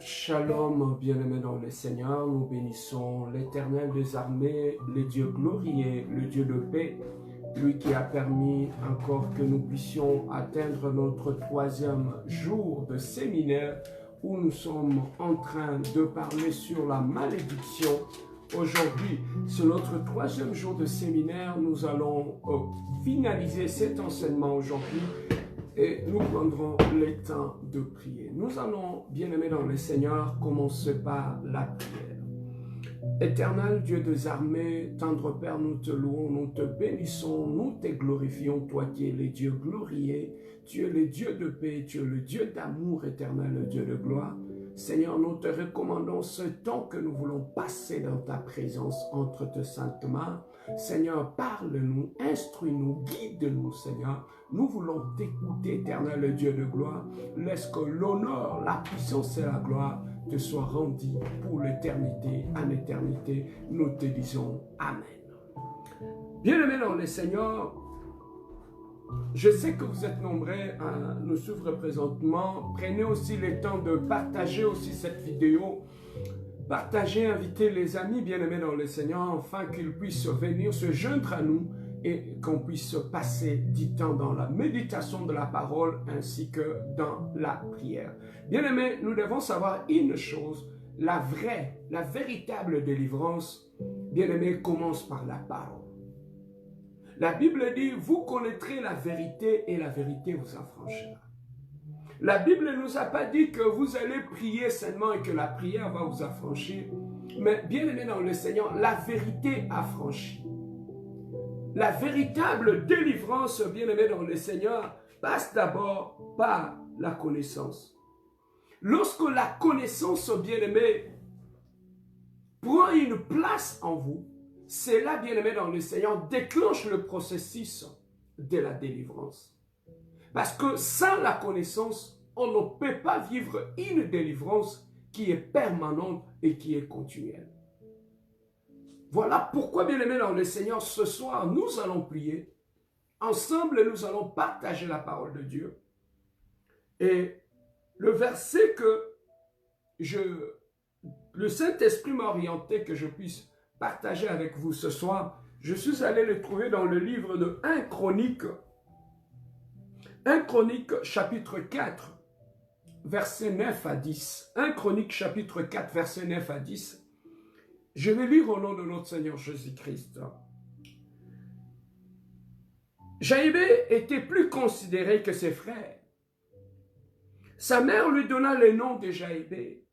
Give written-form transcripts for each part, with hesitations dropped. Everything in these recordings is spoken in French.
Shalom, bien-aimés dans le Seigneur, nous bénissons l'Éternel des armées, le Dieu glorieux, le Dieu de paix, lui qui a permis encore que nous puissions atteindre notre 3e jour de séminaire où nous sommes en train de parler sur la malédiction. Aujourd'hui, c'est notre 3e jour de séminaire, nous allons finaliser cet enseignement aujourd'hui. Et nous prendrons le temps de prier. Nous allons, bien-aimés dans le Seigneur, commencer par la prière. Éternel Dieu des armées, tendre Père, nous te louons, nous te bénissons, nous te glorifions, toi qui es le Dieu glorieux, tu es le Dieu de paix, tu es le Dieu d'amour éternel, le Dieu de gloire. Seigneur, nous te recommandons ce temps que nous voulons passer dans ta présence entre tes saintes mains. Seigneur, parle-nous, instruis-nous, guide-nous, Seigneur. Nous voulons t'écouter, éternel Dieu de gloire. Laisse que l'honneur, la puissance et la gloire te soient rendus pour l'éternité, en éternité. Nous te disons Amen. Bien-aimés dans le Seigneur, je sais que vous êtes nombreux à nous suivre présentement. Prenez aussi le temps de partager aussi cette vidéo. Partagez, invitez les amis bien-aimés dans le Seigneur afin qu'ils puissent venir se joindre à nous et qu'on puisse passer du temps dans la méditation de la parole ainsi que dans la prière. Bien-aimés, nous devons savoir une chose, la véritable délivrance, bien-aimés, commence par la parole. La Bible dit, vous connaîtrez la vérité et la vérité vous affranchira. La Bible ne nous a pas dit que vous allez prier seulement et que la prière va vous affranchir. Mais bien aimé dans le Seigneur, la vérité affranchit. La véritable délivrance, bien aimé dans le Seigneur, passe d'abord par la connaissance. Lorsque la connaissance, bien aimé, prend une place en vous, c'est là, bien aimé dans le Seigneur, déclenche le processus de la délivrance. Parce que sans la connaissance, on ne peut pas vivre une délivrance qui est permanente et qui est continuelle. Voilà pourquoi, bien aimé dans le Seigneur, ce soir, nous allons prier. Ensemble, nous allons partager la parole de Dieu. Et le verset que le Saint-Esprit m'a orienté que je puisse partager avec vous ce soir, je suis allé le trouver dans le livre de 1 Chronique. 1 Chronique chapitre 4, versets 9 à 10. 1 Chronique chapitre 4, versets 9 à 10. Je vais lire au nom de notre Seigneur Jésus-Christ. Jaïbé était plus considéré que ses frères. Sa mère lui donna le nom de Jaïbé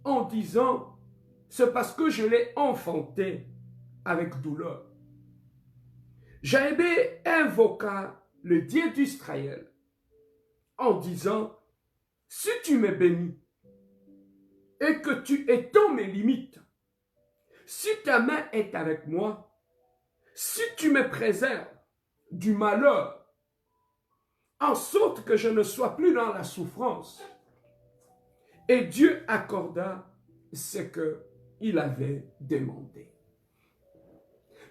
en disant, c'est parce que je l'ai enfanté avec douleur. Jaïbé invoqua le Dieu d'Israël en disant, si tu me bénis et que tu étends mes limites, si ta main est avec moi, si tu me préserves du malheur, en sorte que je ne sois plus dans la souffrance. Et Dieu accorda ce qu'il avait demandé.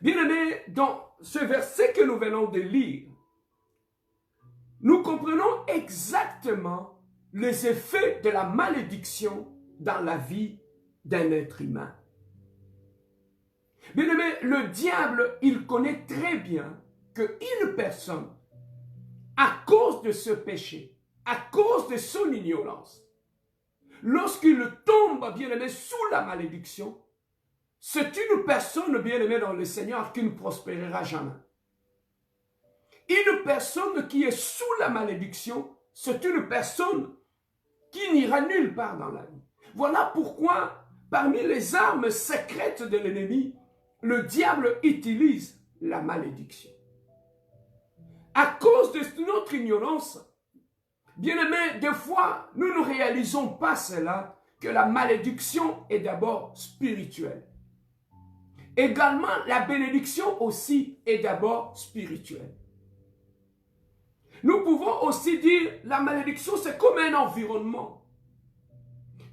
Bien-aimés, dans ce verset que nous venons de lire, nous comprenons exactement les effets de la malédiction dans la vie d'un être humain. Bien-aimé, le diable, il connaît très bien qu'une personne, à cause de ce péché, à cause de son ignorance, lorsqu'il tombe, bien-aimé, sous la malédiction, c'est une personne, bien-aimée dans le Seigneur, qui ne prospérera jamais. Une personne qui est sous la malédiction, c'est une personne qui n'ira nulle part dans la vie. Voilà pourquoi, parmi les armes secrètes de l'ennemi, le diable utilise la malédiction. À cause de notre ignorance, bien-aimés, des fois, nous ne réalisons pas cela, que la malédiction est d'abord spirituelle. Également, la bénédiction aussi est d'abord spirituelle. Nous pouvons aussi dire la malédiction, c'est comme un environnement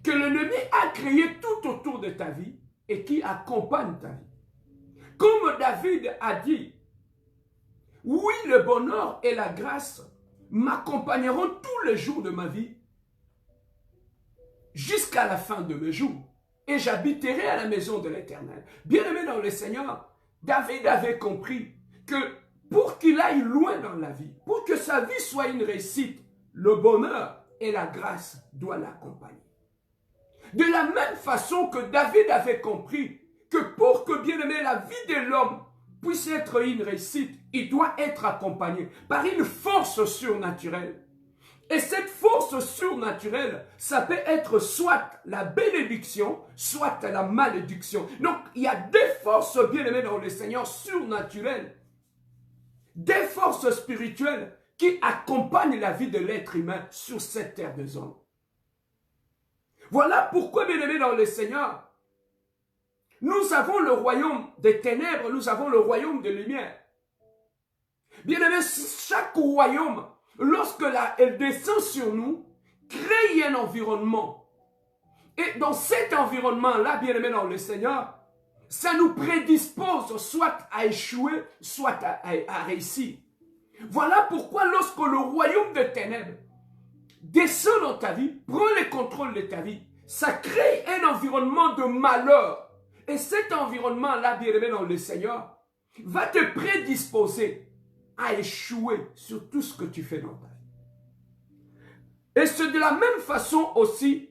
que l'ennemi a créé tout autour de ta vie et qui accompagne ta vie. Comme David a dit, oui, le bonheur et la grâce m'accompagneront tous les jours de ma vie jusqu'à la fin de mes jours. Et j'habiterai à la maison de l'Éternel. Bien-aimé dans le Seigneur, David avait compris que pour qu'il aille loin dans la vie, pour que sa vie soit une réussite, le bonheur et la grâce doivent l'accompagner. De la même façon que David avait compris que pour que, bien-aimé, la vie de l'homme puisse être une réussite, il doit être accompagné par une force surnaturelle. Et cette force surnaturelle, ça peut être soit la bénédiction, soit la malédiction. Donc, il y a des forces, bien-aimées dans le Seigneur, surnaturelles, des forces spirituelles qui accompagnent la vie de l'être humain sur cette terre des hommes. Voilà pourquoi, bien-aimés dans le Seigneur, nous avons le royaume des ténèbres, nous avons le royaume de lumière. Bien-aimés, chaque royaume, lorsque elle descend sur nous, crée un environnement. Et dans cet environnement-là, bien-aimés dans le Seigneur, ça nous prédispose soit à échouer, soit à réussir. Voilà pourquoi lorsque le royaume des ténèbres descend dans ta vie, prend le contrôle de ta vie, ça crée un environnement de malheur. Et cet environnement-là, bien-aimé dans le Seigneur, va te prédisposer à échouer sur tout ce que tu fais dans ta vie. Et c'est de la même façon aussi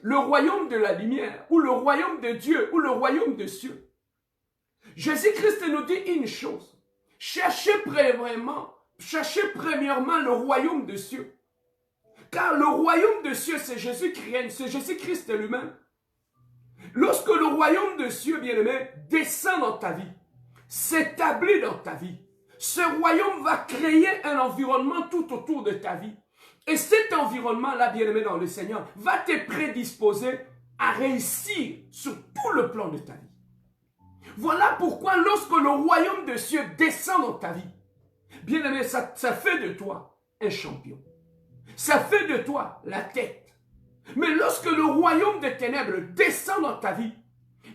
le royaume de la lumière, ou le royaume de Dieu, ou le royaume des cieux. Jésus-Christ nous dit une chose. Cherchez premièrement le royaume des cieux. Car le royaume des cieux, c'est Jésus qui règne, c'est Jésus-Christ lui-même. Lorsque le royaume des cieux, bien-aimé, descend dans ta vie, s'établit dans ta vie, ce royaume va créer un environnement tout autour de ta vie. Et cet environnement-là, bien-aimé dans le Seigneur, va te prédisposer à réussir sur tout le plan de ta vie. Voilà pourquoi lorsque le royaume des cieux descend dans ta vie, bien-aimé, ça fait de toi un champion. Ça fait de toi la tête. Mais lorsque le royaume des ténèbres descend dans ta vie,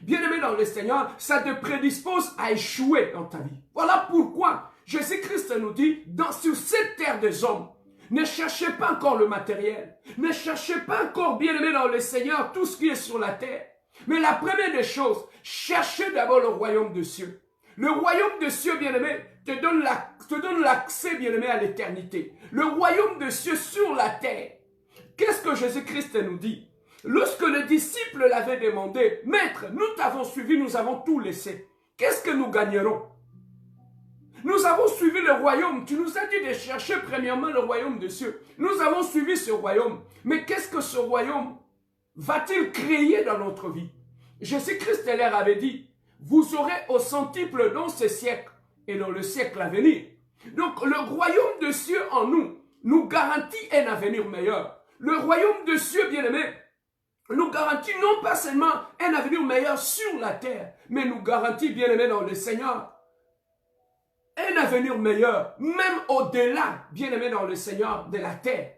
bien-aimé dans le Seigneur, ça te prédispose à échouer dans ta vie. Voilà pourquoi Jésus-Christ nous dit, sur cette terre des hommes, ne cherchez pas encore le matériel. Ne cherchez pas encore, bien-aimé dans le Seigneur, tout ce qui est sur la terre. Mais la première des choses, cherchez d'abord le royaume des cieux. Le royaume des cieux, bien-aimé, te donne l'accès, bien-aimé, à l'éternité. Le royaume des cieux sur la terre. Qu'est-ce que Jésus-Christ nous dit? Lorsque les disciples l'avaient demandé, « Maître, nous t'avons suivi, nous avons tout laissé. Qu'est-ce que nous gagnerons? Nous avons suivi le royaume. Tu nous as dit de chercher premièrement le royaume des cieux. Nous avons suivi ce royaume. Mais qu'est-ce que ce royaume va-t-il créer dans notre vie? » Jésus-Christ leur avait dit, « Vous aurez au centuple dans ce siècle et dans le siècle à venir. » Donc le royaume des cieux en nous garantit un avenir meilleur. Le royaume des cieux, bien-aimé, nous garantit non pas seulement un avenir meilleur sur la terre, mais nous garantit, bien-aimé dans le Seigneur, un avenir meilleur, même au-delà, bien-aimé dans le Seigneur, de la terre.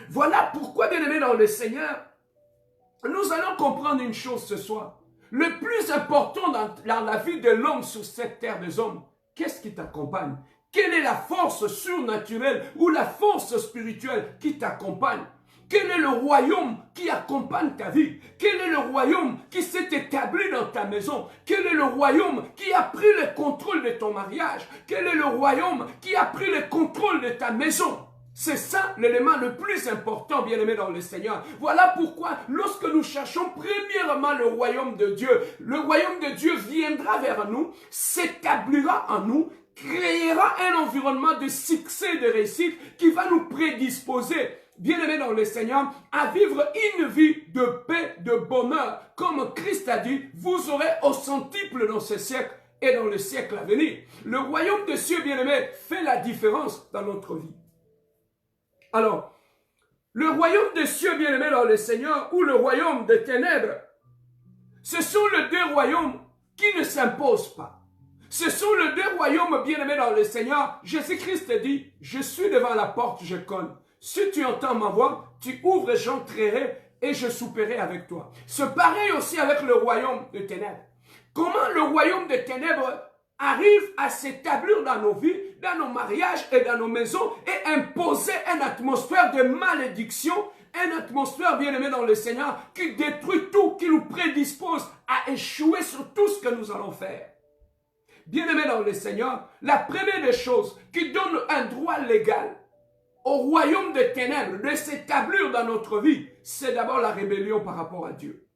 Voilà pourquoi, bien-aimé dans le Seigneur, nous allons comprendre une chose ce soir. Le plus important dans la vie de l'homme sur cette terre des hommes, qu'est-ce qui t'accompagne? Quelle est la force surnaturelle ou la force spirituelle qui t'accompagne? Quel est le royaume qui accompagne ta vie? Quel est le royaume qui s'est établi dans ta maison? Quel est le royaume qui a pris le contrôle de ton mariage? Quel est le royaume qui a pris le contrôle de ta maison? C'est ça l'élément le plus important, bien-aimé dans le Seigneur. Voilà pourquoi, lorsque nous cherchons premièrement le royaume de Dieu viendra vers nous, s'établira en nous, créera un environnement de succès, de réussite qui va nous prédisposer, bien-aimés dans le Seigneur, à vivre une vie de paix, de bonheur. Comme Christ a dit, vous aurez au centuple dans ce siècle et dans le siècle à venir. Le royaume des cieux, bien-aimés, fait la différence dans notre vie. Alors, le royaume des cieux, bien-aimés dans le Seigneur, ou le royaume des ténèbres, ce sont les deux royaumes qui ne s'imposent pas. Ce sont les deux royaumes, bien-aimés dans le Seigneur. Jésus-Christ dit, je suis devant la porte, je cogne. Si tu entends ma voix, tu ouvres, j'entrerai et je souperai avec toi. C'est pareil aussi avec le royaume des ténèbres. Comment le royaume des ténèbres arrive à s'établir dans nos vies, dans nos mariages et dans nos maisons et imposer une atmosphère de malédiction, une atmosphère, bien-aimé dans le Seigneur, qui détruit tout, qui nous prédispose à échouer sur tout ce que nous allons faire. Bien-aimé dans le Seigneur, la première des choses qui donne un droit légal au royaume des ténèbres de s'établir dans notre vie, c'est d'abord la rébellion par rapport à Dieu.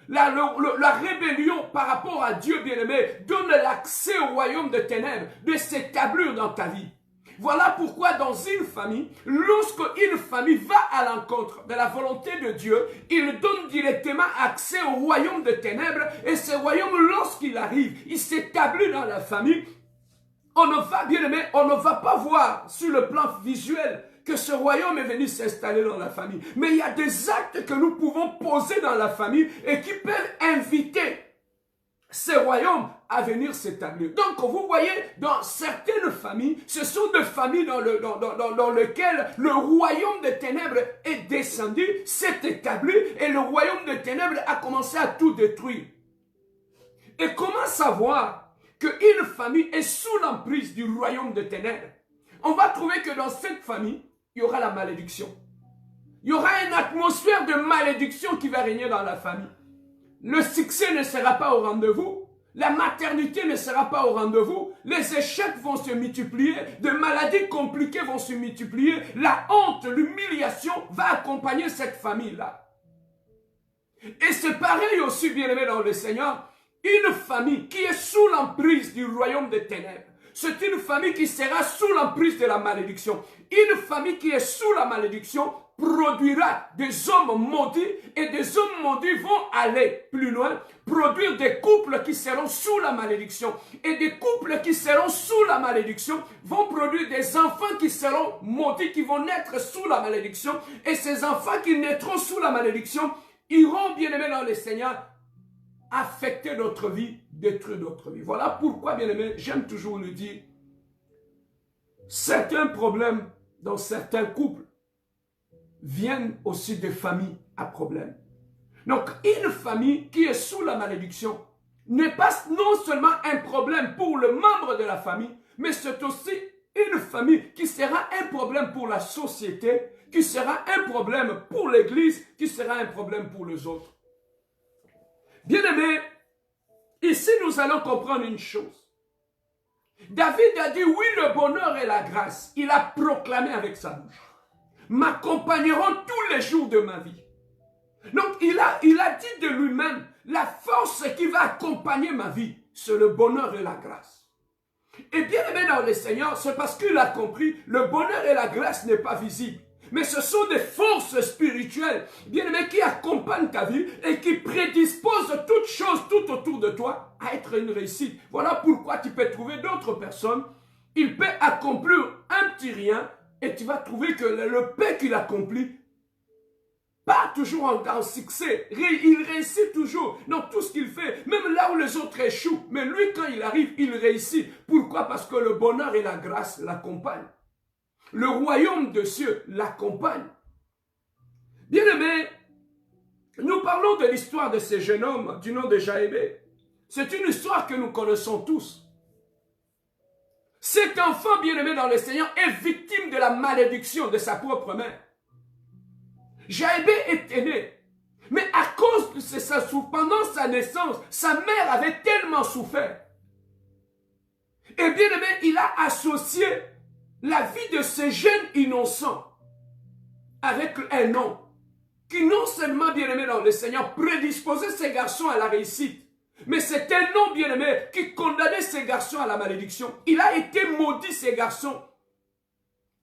La rébellion par rapport à Dieu, bien-aimé, donne l'accès au royaume des ténèbres de s'établir dans ta vie. Voilà pourquoi dans une famille, lorsque une famille va à l'encontre de la volonté de Dieu, il donne directement accès au royaume des ténèbres et ce royaume, lorsqu'il arrive, il s'établit dans la famille. On ne va, bien aimé, on ne va pas voir sur le plan visuel que ce royaume est venu s'installer dans la famille. Mais il y a des actes que nous pouvons poser dans la famille et qui peuvent inviter ce royaume à venir s'établir. Donc, vous voyez, dans certaines familles, ce sont des familles dans lesquelles le royaume des ténèbres est descendu, s'est établi, et le royaume des ténèbres a commencé à tout détruire. Et comment savoir qu'une famille est sous l'emprise du royaume des ténèbres? On va trouver que dans cette famille, il y aura la malédiction. Il y aura une atmosphère de malédiction qui va régner dans la famille. Le succès ne sera pas au rendez-vous. La maternité ne sera pas au rendez-vous. Les échecs vont se multiplier. Des maladies compliquées vont se multiplier. La honte, l'humiliation va accompagner cette famille-là. Et c'est pareil aussi, bien-aimé dans le Seigneur. Une famille qui est sous l'emprise du royaume des ténèbres, c'est une famille qui sera sous l'emprise de la malédiction. Une famille qui est sous la malédiction produira des hommes maudits et des hommes maudits vont aller plus loin, produire des couples qui seront sous la malédiction. Et des couples qui seront sous la malédiction vont produire des enfants qui seront maudits, qui vont naître sous la malédiction. Et ces enfants qui naîtront sous la malédiction iront, bien-aimés dans le Seigneur, affecter notre vie, détruire notre vie. Voilà pourquoi, bien-aimés, j'aime toujours le dire, certains problèmes dans certains couples viennent aussi de familles à problème. Donc, une famille qui est sous la malédiction n'est pas non seulement un problème pour le membre de la famille, mais c'est aussi une famille qui sera un problème pour la société, qui sera un problème pour l'Église, qui sera un problème pour les autres. Bien-aimés, ici nous allons comprendre une chose. David a dit oui le bonheur et la grâce. Il a proclamé avec sa bouche. M'accompagneront tous les jours de ma vie. Donc il a dit de lui-même, la force qui va accompagner ma vie, c'est le bonheur et la grâce. Et bien aimé dans le Seigneur, c'est parce qu'il a compris, le bonheur et la grâce n'est pas visible. Mais ce sont des forces spirituelles, bien aimé, qui accompagnent ta vie et qui prédisposent toutes choses tout autour de toi à être une réussite. Voilà pourquoi tu peux trouver d'autres personnes, ils peuvent accomplir un petit rien et tu vas trouver que le paix qu'il accomplit, pas toujours en succès, il réussit toujours dans tout ce qu'il fait, même là où les autres échouent. Mais lui, quand il arrive, il réussit. Pourquoi? Parce que le bonheur et la grâce l'accompagnent. Le royaume de cieux l'accompagne. Bien-aimés, nous parlons de l'histoire de ce jeune homme du nom de Jaébé. C'est une histoire que nous connaissons tous. Cet enfant bien-aimé dans le Seigneur est victime de la malédiction de sa propre mère. Jaébé était né, mais à cause de pendant sa naissance, sa mère avait tellement souffert. Et bien-aimé, il a associé la vie de ce jeune innocent avec un nom qui non seulement, bien-aimé dans le Seigneur, prédisposait ces garçons à la réussite, mais c'est un nom, bien-aimé, qui condamnait ces garçons à la malédiction. Il a été maudit, ces garçons,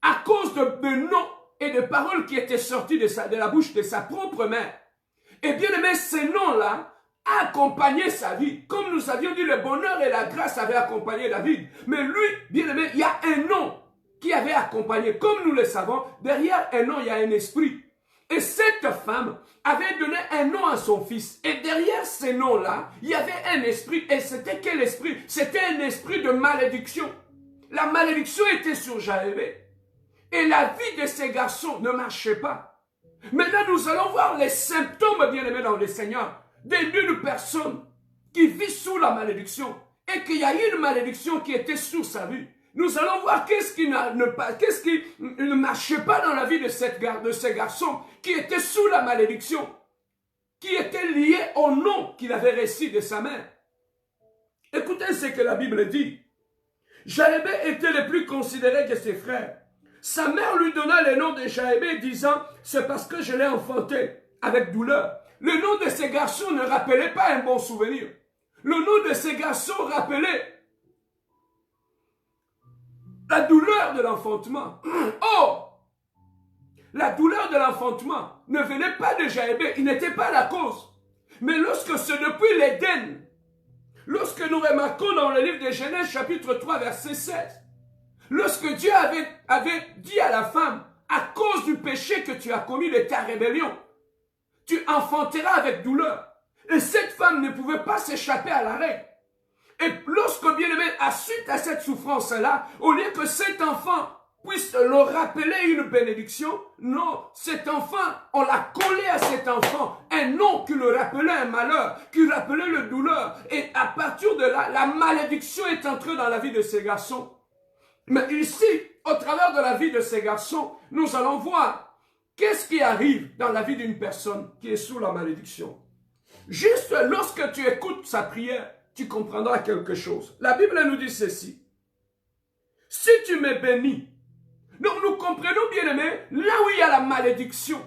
à cause de noms et de paroles qui étaient sorties de la bouche de sa propre mère. Et bien-aimé, ces noms-là accompagnaient sa vie. Comme nous avions dit, le bonheur et la grâce avaient accompagné David. Mais lui, bien-aimé, il y a un nom qui avait accompagné. Comme nous le savons, derrière un nom, il y a un esprit. Et cette femme avait donné un nom à son fils. Et derrière ces noms-là, il y avait un esprit. Et c'était quel esprit? C'était un esprit de malédiction. La malédiction était sur Jaébé. Et la vie de ces garçons ne marchait pas. Maintenant, nous allons voir les symptômes, bien-aimés dans le Seigneur, d'une personne qui vit sous la malédiction et qu'il y a une malédiction qui était sur sa vie. nous allons voir qu'est-ce qui ne marchait pas dans la vie de ces garçons qui étaient sous la malédiction, qui étaient liés au nom qu'il avait reçu de sa mère. Écoutez ce que la Bible dit. Jaébé était le plus considéré que ses frères. Sa mère lui donna le nom de Jaébé, disant, c'est parce que je l'ai enfanté avec douleur. Le nom de ces garçons ne rappelait pas un bon souvenir. Le nom de ces garçons rappelait la douleur de l'enfantement. Oh! La douleur de l'enfantement ne venait pas de Jaébé, il n'était pas la cause. Mais lorsque c'est depuis l'Éden, lorsque nous remarquons dans le livre de Genèse chapitre 3 verset 16, lorsque Dieu avait dit à la femme, à cause du péché que tu as commis de ta rébellion, tu enfanteras avec douleur. Et cette femme ne pouvait pas s'échapper à la règle. Et lorsque bien-aimé, suite à cette souffrance-là, au lieu que cet enfant puisse leur rappeler une bénédiction, non, cet enfant, on l'a collé à cet enfant un nom qui le rappelait un malheur, qui rappelait le douleur. Et à partir de là, la malédiction est entrée dans la vie de ces garçons. Mais ici, au travers de la vie de ces garçons, nous allons voir qu'est-ce qui arrive dans la vie d'une personne qui est sous la malédiction. Juste lorsque tu écoutes sa prière, tu comprendras quelque chose. La Bible nous dit ceci. Si tu me bénis, donc nous comprenons bien aimé, là où il y a la malédiction,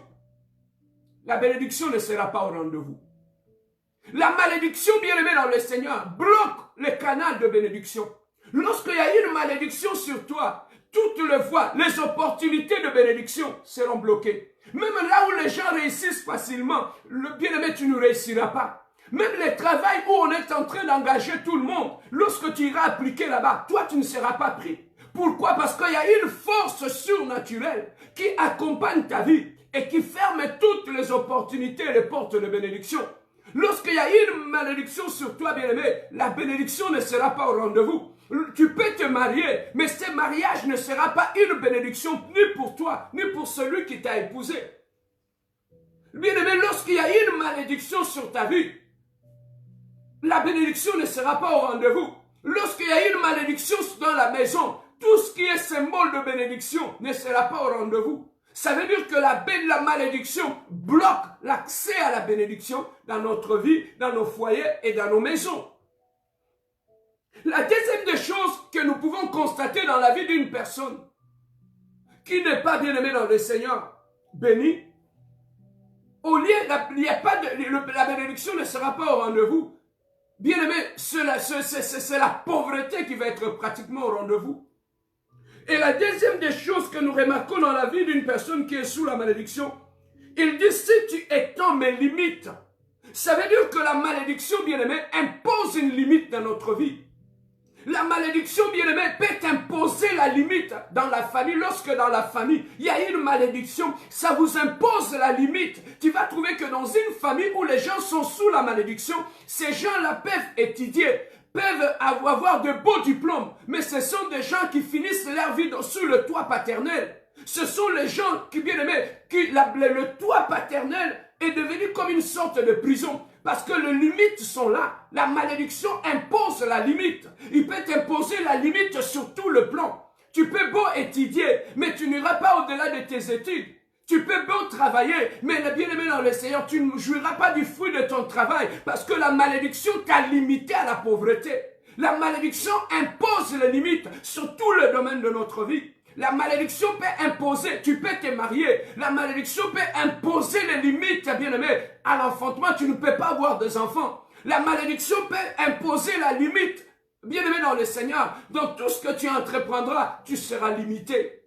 la bénédiction ne sera pas au rendez-vous. La malédiction bien aimé dans le Seigneur bloque le canal de bénédiction. Lorsqu'il y a une malédiction sur toi, toutes les voies, les opportunités de bénédiction seront bloquées. Même là où les gens réussissent facilement, le bien-aimé, tu ne réussiras pas. Même le travail où on est en train d'engager tout le monde, lorsque tu iras appliquer là-bas, toi, tu ne seras pas pris. Pourquoi? Parce qu'il y a une force surnaturelle qui accompagne ta vie et qui ferme toutes les opportunités et les portes de bénédiction. Lorsqu'il y a une malédiction sur toi, bien-aimé, la bénédiction ne sera pas au rendez-vous. Tu peux te marier, mais ce mariage ne sera pas une bénédiction ni pour toi, ni pour celui qui t'a épousé. Bien-aimé, lorsqu'il y a une malédiction sur ta vie, la bénédiction ne sera pas au rendez-vous. Lorsqu'il y a une malédiction dans la maison, tout ce qui est symbole de bénédiction ne sera pas au rendez-vous. Ça veut dire que la malédiction bloque l'accès à la bénédiction dans notre vie, dans nos foyers et dans nos maisons. La deuxième des choses que nous pouvons constater dans la vie d'une personne qui n'est pas bien aimée dans le Seigneur béni, au lieu, la bénédiction ne sera pas au rendez-vous. Bien aimé, c'est la pauvreté qui va être pratiquement au rendez-vous. Et la deuxième des choses que nous remarquons dans la vie d'une personne qui est sous la malédiction, il dit, si tu étends mes limites, ça veut dire que la malédiction, bien aimé, impose une limite dans notre vie. La malédiction, bien-aimé, peut imposer la limite dans la famille. Lorsque dans la famille, il y a une malédiction, ça vous impose la limite. Tu vas trouver que dans une famille où les gens sont sous la malédiction, ces gens-là peuvent étudier, peuvent avoir de beaux diplômes, mais ce sont des gens qui finissent leur vie sous le toit paternel. Ce sont les gens qui, bien-aimés, le toit paternel est devenu comme une sorte de prison. Parce que les limites sont là. La malédiction impose la limite. Il peut t'imposer la limite sur tout le plan. Tu peux beau étudier, mais tu n'iras pas au-delà de tes études. Tu peux beau travailler, mais le bien-aimé dans le Seigneur, tu ne jouiras pas du fruit de ton travail. Parce que la malédiction t'a limité à la pauvreté. La malédiction impose les limites sur tout le domaine de notre vie. La malédiction peut imposer, tu peux te marier. La malédiction peut imposer les limites, bien-aimé. À l'enfantement, tu ne peux pas avoir des enfants. La malédiction peut imposer la limite, bien-aimé dans le Seigneur. Dans tout ce que tu entreprendras, tu seras limité.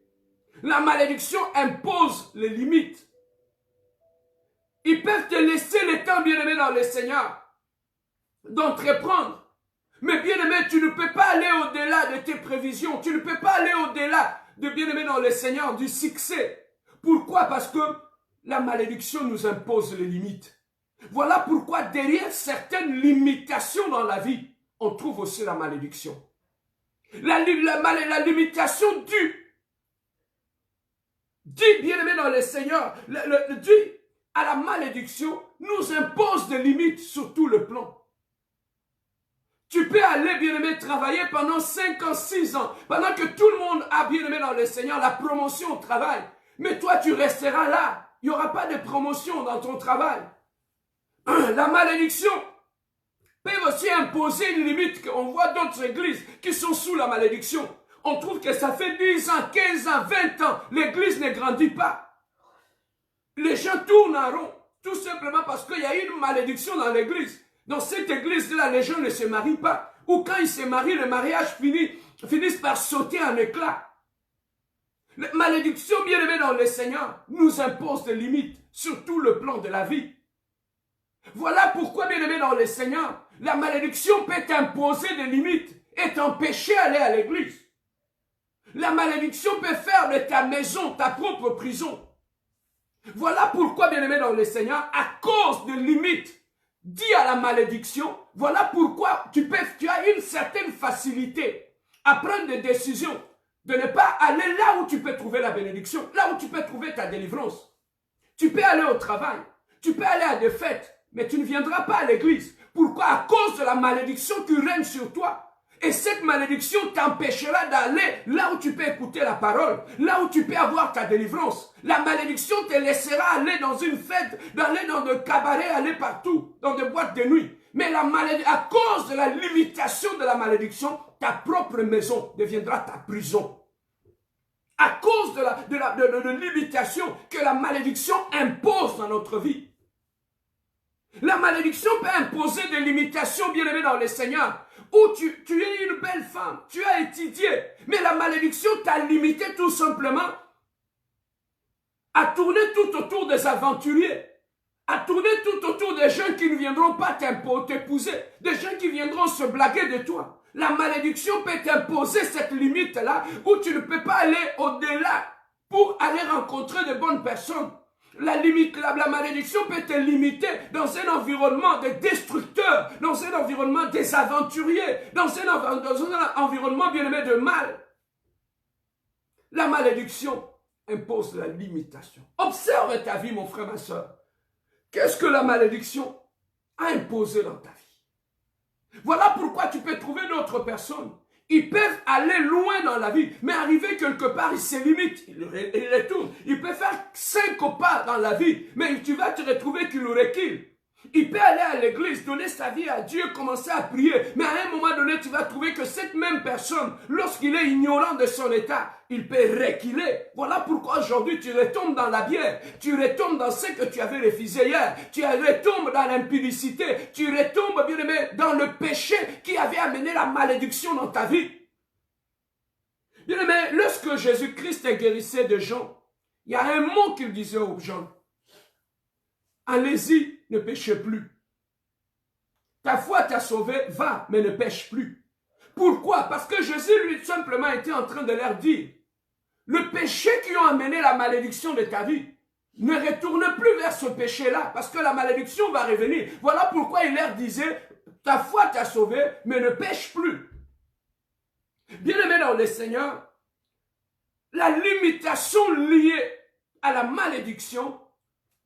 La malédiction impose les limites. Ils peuvent te laisser le temps, bien-aimé dans le Seigneur, d'entreprendre. Mais bien-aimé, tu ne peux pas aller au-delà de tes prévisions. Tu ne peux pas aller au-delà de bien-aimé dans le Seigneur, du succès. Pourquoi? Parce que la malédiction nous impose les limites. Voilà pourquoi derrière certaines limitations dans la vie, on trouve aussi la malédiction. La limitation due bien-aimé dans le Seigneur, due à la malédiction, nous impose des limites sur tout le plan. Tu peux aller, bien-aimé, travailler pendant 5 ans, 6 ans, pendant que tout le monde a, bien-aimé, dans le Seigneur, la promotion au travail. Mais toi, tu resteras là. Il n'y aura pas de promotion dans ton travail. La malédiction peut aussi imposer une limite. On voit d'autres églises qui sont sous la malédiction. On trouve que ça fait 10 ans, 15 ans, 20 ans. L'église ne grandit pas. Les gens tournent en rond. Tout simplement parce qu'il y a une malédiction dans l'église. Dans cette église-là, les gens ne se marient pas. Ou quand ils se marient, le mariage finit par sauter en éclats. La malédiction, bien aimée dans le Seigneur, nous impose des limites sur tout le plan de la vie. Voilà pourquoi, bien aimé dans le Seigneur, la malédiction peut t'imposer des limites et t'empêcher d'aller à l'église. La malédiction peut faire de ta maison ta propre prison. Voilà pourquoi, bien aimé dans le Seigneur, à cause de limites dit à la malédiction, voilà pourquoi tu as une certaine facilité à prendre des décisions, de ne pas aller là où tu peux trouver la bénédiction, là où tu peux trouver ta délivrance. Tu peux aller au travail, tu peux aller à des fêtes, mais tu ne viendras pas à l'église. Pourquoi? À cause de la malédiction qui règne sur toi. Et cette malédiction t'empêchera d'aller là où tu peux écouter la parole, là où tu peux avoir ta délivrance. La malédiction te laissera aller dans une fête, d'aller dans des cabarets, aller partout, dans des boîtes de nuit. Mais à cause de la limitation de la malédiction, ta propre maison deviendra ta prison. À cause de limitation que la malédiction impose dans notre vie. La malédiction peut imposer des limitations, bien aimées dans le Seigneur. Où tu es une belle femme, tu as étudié, mais la malédiction t'a limité tout simplement à tourner tout autour des aventuriers, à tourner tout autour des gens qui ne viendront pas t'épouser, des gens qui viendront se blaguer de toi. La malédiction peut t'imposer cette limite-là où tu ne peux pas aller au-delà pour aller rencontrer de bonnes personnes. La malédiction peut te limiter dans un environnement de destructeurs, dans un environnement des aventuriers, dans un environnement bien aimé de mal. La malédiction impose la limitation. Observe ta vie, mon frère, ma soeur. Qu'est-ce que la malédiction a imposé dans ta vie? Voilà pourquoi tu peux trouver d'autres personnes. Ils peuvent aller loin dans la vie, mais arriver quelque part, ils se limitent, ils retournent. Ils peuvent faire 5 pas dans la vie, mais tu vas te retrouver qu'ils reculent. Il peut aller à l'église, donner sa vie à Dieu, commencer à prier, mais à un moment donné, tu vas trouver que cette même personne, lorsqu'il est ignorant de son état, il peut reculer. Voilà pourquoi aujourd'hui tu retombes dans la bière, tu retombes dans ce que tu avais refusé hier, tu retombes dans l'impudicité, tu retombes, bien aimé, dans le péché qui avait amené la malédiction dans ta vie. Bien aimé, lorsque Jésus-Christ guérissait des gens, il y a un mot qu'il disait aux gens. Allez-y, ne péchez plus. Ta foi t'a sauvé, va, mais ne pêche plus. Pourquoi? Parce que Jésus, lui, simplement était en train de leur dire, le péché qui a amené la malédiction de ta vie, ne retourne plus vers ce péché-là, parce que la malédiction va revenir. Voilà pourquoi il leur disait, ta foi t'a sauvé, mais ne pêche plus. Bien-aimé dans le Seigneur, la limitation liée à la malédiction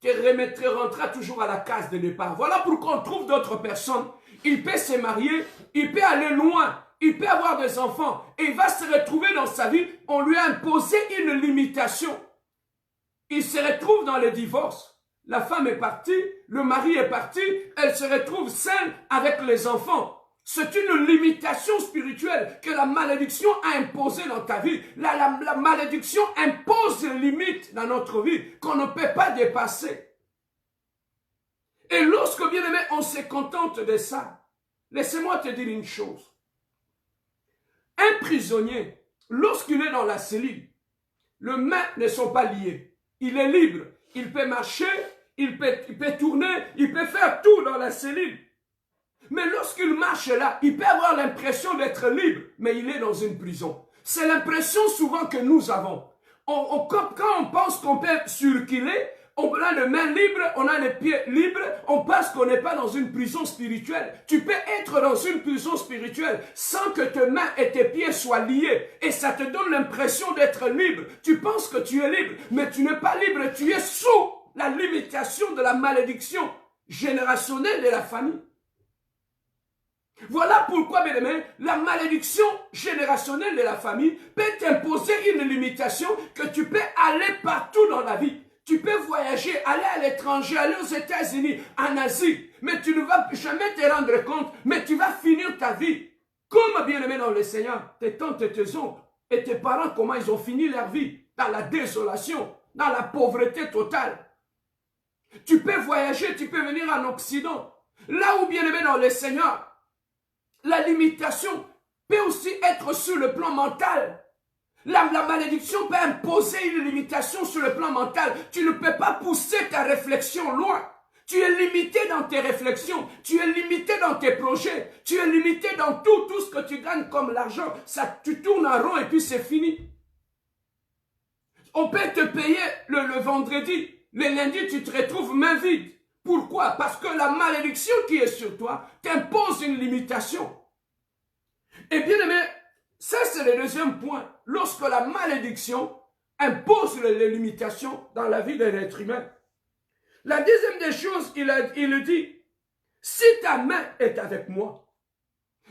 te rentrera toujours à la case de départ. Voilà pourquoi on trouve d'autres personnes. Il peut se marier, il peut aller loin, il peut avoir des enfants, et il va se retrouver dans sa vie, on lui a imposé une limitation. Il se retrouve dans le divorce. La femme est partie, le mari est parti, elle se retrouve seule avec les enfants. C'est une limitation spirituelle que la malédiction a imposée dans ta vie. La malédiction impose des limites dans notre vie qu'on ne peut pas dépasser. Et lorsque, bien aimé, on se contente de ça, laissez-moi te dire une chose. Un prisonnier, lorsqu'il est dans la cellule, les mains ne sont pas liées. Il est libre. Il peut marcher, il peut tourner, il peut faire tout dans la cellule. Mais lorsqu'il marche là, il peut avoir l'impression d'être libre, mais il est dans une prison. C'est l'impression souvent que nous avons. Quand on pense qu'on peut circuler, on a les mains libres, on a les pieds libres, on pense qu'on n'est pas dans une prison spirituelle. Tu peux être dans une prison spirituelle sans que tes mains et tes pieds soient liés. Et ça te donne l'impression d'être libre. Tu penses que tu es libre, mais tu n'es pas libre. Tu es sous la limitation de la malédiction générationnelle de la famille. Voilà pourquoi, bien aimé, la malédiction générationnelle de la famille peut t'imposer une limitation que tu peux aller partout dans la vie. Tu peux voyager, aller à l'étranger, aller aux États-Unis, en Asie, mais tu ne vas jamais te rendre compte, mais tu vas finir ta vie. Comme, bien aimé dans le Seigneur, tes tantes et tes oncles et tes parents, comment ils ont fini leur vie, dans la désolation, dans la pauvreté totale. Tu peux voyager, tu peux venir en Occident, là où, bien aimé dans le Seigneur, la limitation peut aussi être sur le plan mental. La malédiction peut imposer une limitation sur le plan mental. Tu ne peux pas pousser ta réflexion loin. Tu es limité dans tes réflexions. Tu es limité dans tes projets. Tu es limité dans tout ce que tu gagnes comme l'argent. Ça, tu tournes en rond et puis c'est fini. On peut te payer le vendredi. Le lundi, tu te retrouves main vide. Pourquoi? Parce que la malédiction qui est sur toi t'impose une limitation. Et bien aimé, ça c'est le deuxième point. Lorsque la malédiction impose les limitations dans la vie de l'être humain. La deuxième des choses, il dit, si ta main est avec moi.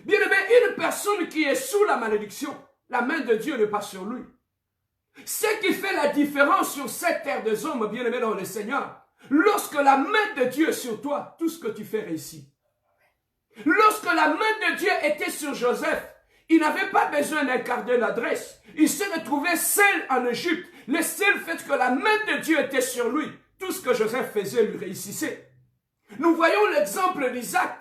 Bien aimé, une personne qui est sous la malédiction, la main de Dieu n'est pas sur lui. Ce qui fait la différence sur cette terre des hommes, bien aimé dans le Seigneur, lorsque la main de Dieu est sur toi, tout ce que tu fais réussit. Lorsque la main de Dieu était sur Joseph, il n'avait pas besoin d'un carnet d'adresse. Il se retrouvait seul en Égypte. Le seul fait que la main de Dieu était sur lui, tout ce que Joseph faisait lui réussissait. Nous voyons l'exemple d'Isaac.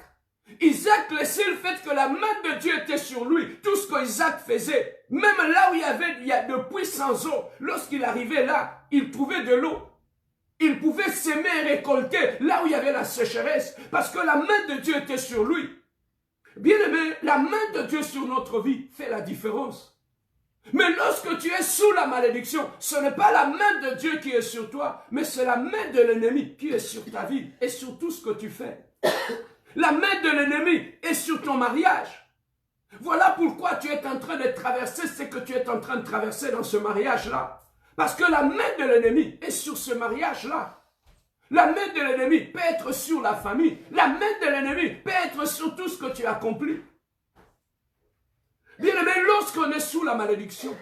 Isaac, le seul fait que la main de Dieu était sur lui, tout ce qu'Isaac faisait, même là où il y a de puissants eaux, lorsqu'il arrivait là, il trouvait de l'eau. Il pouvait s'aimer et récolter là où il y avait la sécheresse, parce que la main de Dieu était sur lui. Bien aimé, la main de Dieu sur notre vie fait la différence. Mais lorsque tu es sous la malédiction, ce n'est pas la main de Dieu qui est sur toi, mais c'est la main de l'ennemi qui est sur ta vie et sur tout ce que tu fais. La main de l'ennemi est sur ton mariage. Voilà pourquoi tu es en train de traverser ce que tu es en train de traverser dans ce mariage-là. Parce que la main de l'ennemi est sur ce mariage-là. La main de l'ennemi peut être sur la famille. La main de l'ennemi peut être sur tout ce que tu accomplis. Bien aimé, lorsqu'on est sous la malédiction,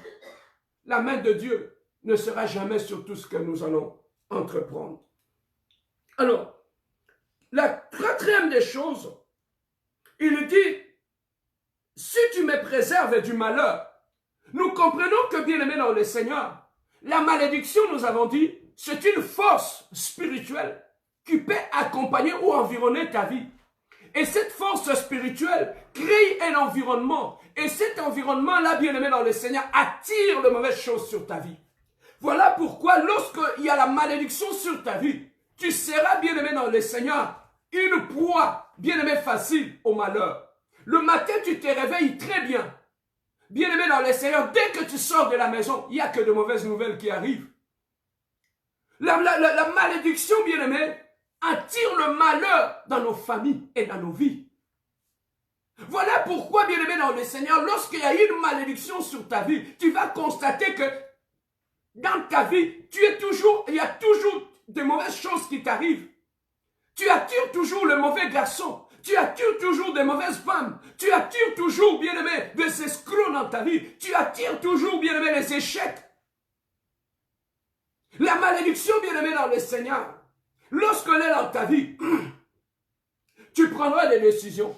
la main de Dieu ne sera jamais sur tout ce que nous allons entreprendre. Alors, la quatrième des choses, il dit, si tu me préserves du malheur, nous comprenons que, bien aimé dans le Seigneur, la malédiction, nous avons dit, c'est une force spirituelle qui peut accompagner ou environner ta vie. Et cette force spirituelle crée un environnement. Et cet environnement-là, bien aimé dans le Seigneur, attire de mauvaises choses sur ta vie. Voilà pourquoi lorsqu'il y a la malédiction sur ta vie, tu seras, bien aimé dans le Seigneur, une proie, bien aimé, facile au malheur. Le matin, tu te réveilles très bien. Bien aimé dans le Seigneur, dès que tu sors de la maison, il n'y a que de mauvaises nouvelles qui arrivent. La malédiction, bien aimé, attire le malheur dans nos familles et dans nos vies. Voilà pourquoi, bien aimé dans le Seigneur, lorsqu'il y a une malédiction sur ta vie, tu vas constater que dans ta vie, il y a toujours de mauvaises choses qui t'arrivent. Tu attires toujours le mauvais garçon. Tu attires toujours des mauvaises femmes. Tu attires toujours, bien aimé, des escrocs dans ta vie. Tu attires toujours, bien aimé, les échecs. La malédiction, bien aimé, dans le Seigneur, lorsqu'elle est dans ta vie, tu prendras des décisions.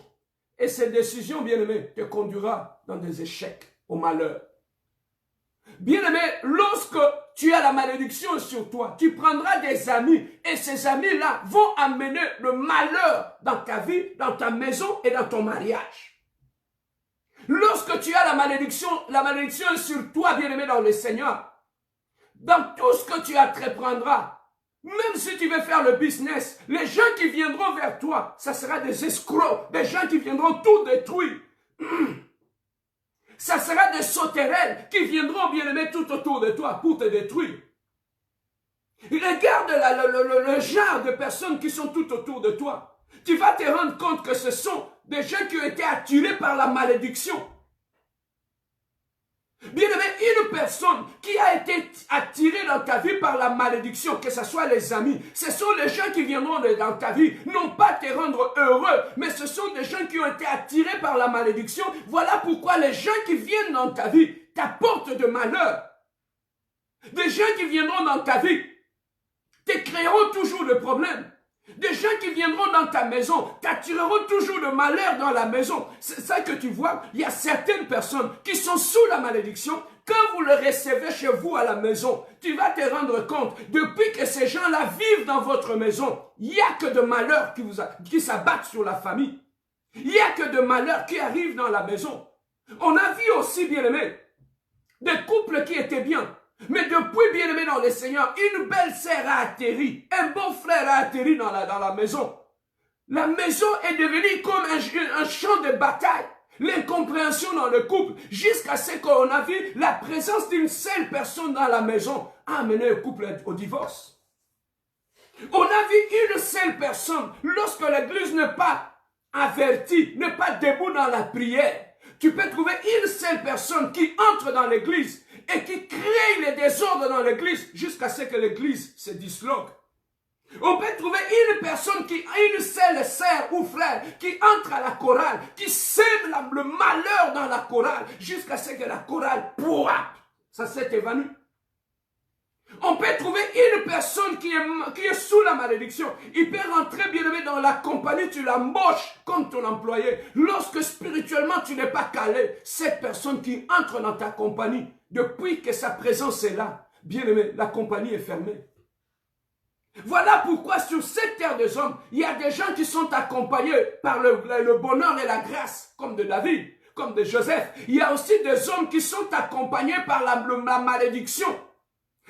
Et ces décisions, bien aimé, te conduira dans des échecs, au malheur. Bien aimé, lorsque tu as la malédiction sur toi, tu prendras des amis et ces amis-là vont amener le malheur dans ta vie, dans ta maison et dans ton mariage. Lorsque tu as la malédiction est sur toi, bien aimé dans le Seigneur, dans tout ce que tu entreprendras, même si tu veux faire le business, les gens qui viendront vers toi, ça sera des escrocs, des gens qui viendront tout détruire. Ça sera des sauterelles qui viendront, bien aimé, tout autour de toi pour te détruire. Regarde le genre de personnes qui sont tout autour de toi. Tu vas te rendre compte que ce sont des gens qui ont été attirés par la malédiction. Bien-aimé, une personne qui a été attirée dans ta vie par la malédiction, que ce soit les amis, ce sont les gens qui viendront dans ta vie, non pas te rendre heureux, mais ce sont des gens qui ont été attirés par la malédiction. Voilà pourquoi les gens qui viennent dans ta vie t'apportent de malheur. Des gens qui viendront dans ta vie te créeront toujours de problèmes. Des gens qui viendront dans ta maison t'attireront toujours de malheur dans la maison. C'est ça que tu vois. Il y a certaines personnes qui sont sous la malédiction. Quand vous le recevez chez vous à la maison, tu vas te rendre compte, depuis que ces gens-là vivent dans votre maison, il n'y a que de malheurs qui s'abattent sur la famille. Il n'y a que de malheurs qui arrivent dans la maison. On a vu aussi, bien-aimés, des couples qui étaient bien. Mais depuis, bien-aimé dans le Seigneur, une belle sœur a atterri, un bon frère a atterri dans la maison. La maison est devenue comme un champ de bataille. L'incompréhension dans le couple, jusqu'à ce qu'on a vu la présence d'une seule personne dans la maison a amené le couple au divorce. On a vu une seule personne, lorsque l'église n'est pas avertie, n'est pas debout dans la prière. Tu peux trouver une seule personne qui entre dans l'église et qui crée les désordres dans l'église jusqu'à ce que l'église se disloque. On peut trouver une personne une seule sœur ou frère qui entre à la chorale, qui sème le malheur dans la chorale jusqu'à ce que la chorale pourra. Ça s'est évanoui. On peut trouver une personne qui est sous la malédiction. Il peut rentrer bien aimé dans la compagnie, tu l'embauches comme ton employé. Lorsque spirituellement tu n'es pas calé, cette personne qui entre dans ta compagnie, depuis que sa présence est là, bien aimé, la compagnie est fermée. Voilà pourquoi sur cette terre des hommes, il y a des gens qui sont accompagnés par le bonheur et la grâce, comme de David, comme de Joseph. Il y a aussi des hommes qui sont accompagnés par la malédiction.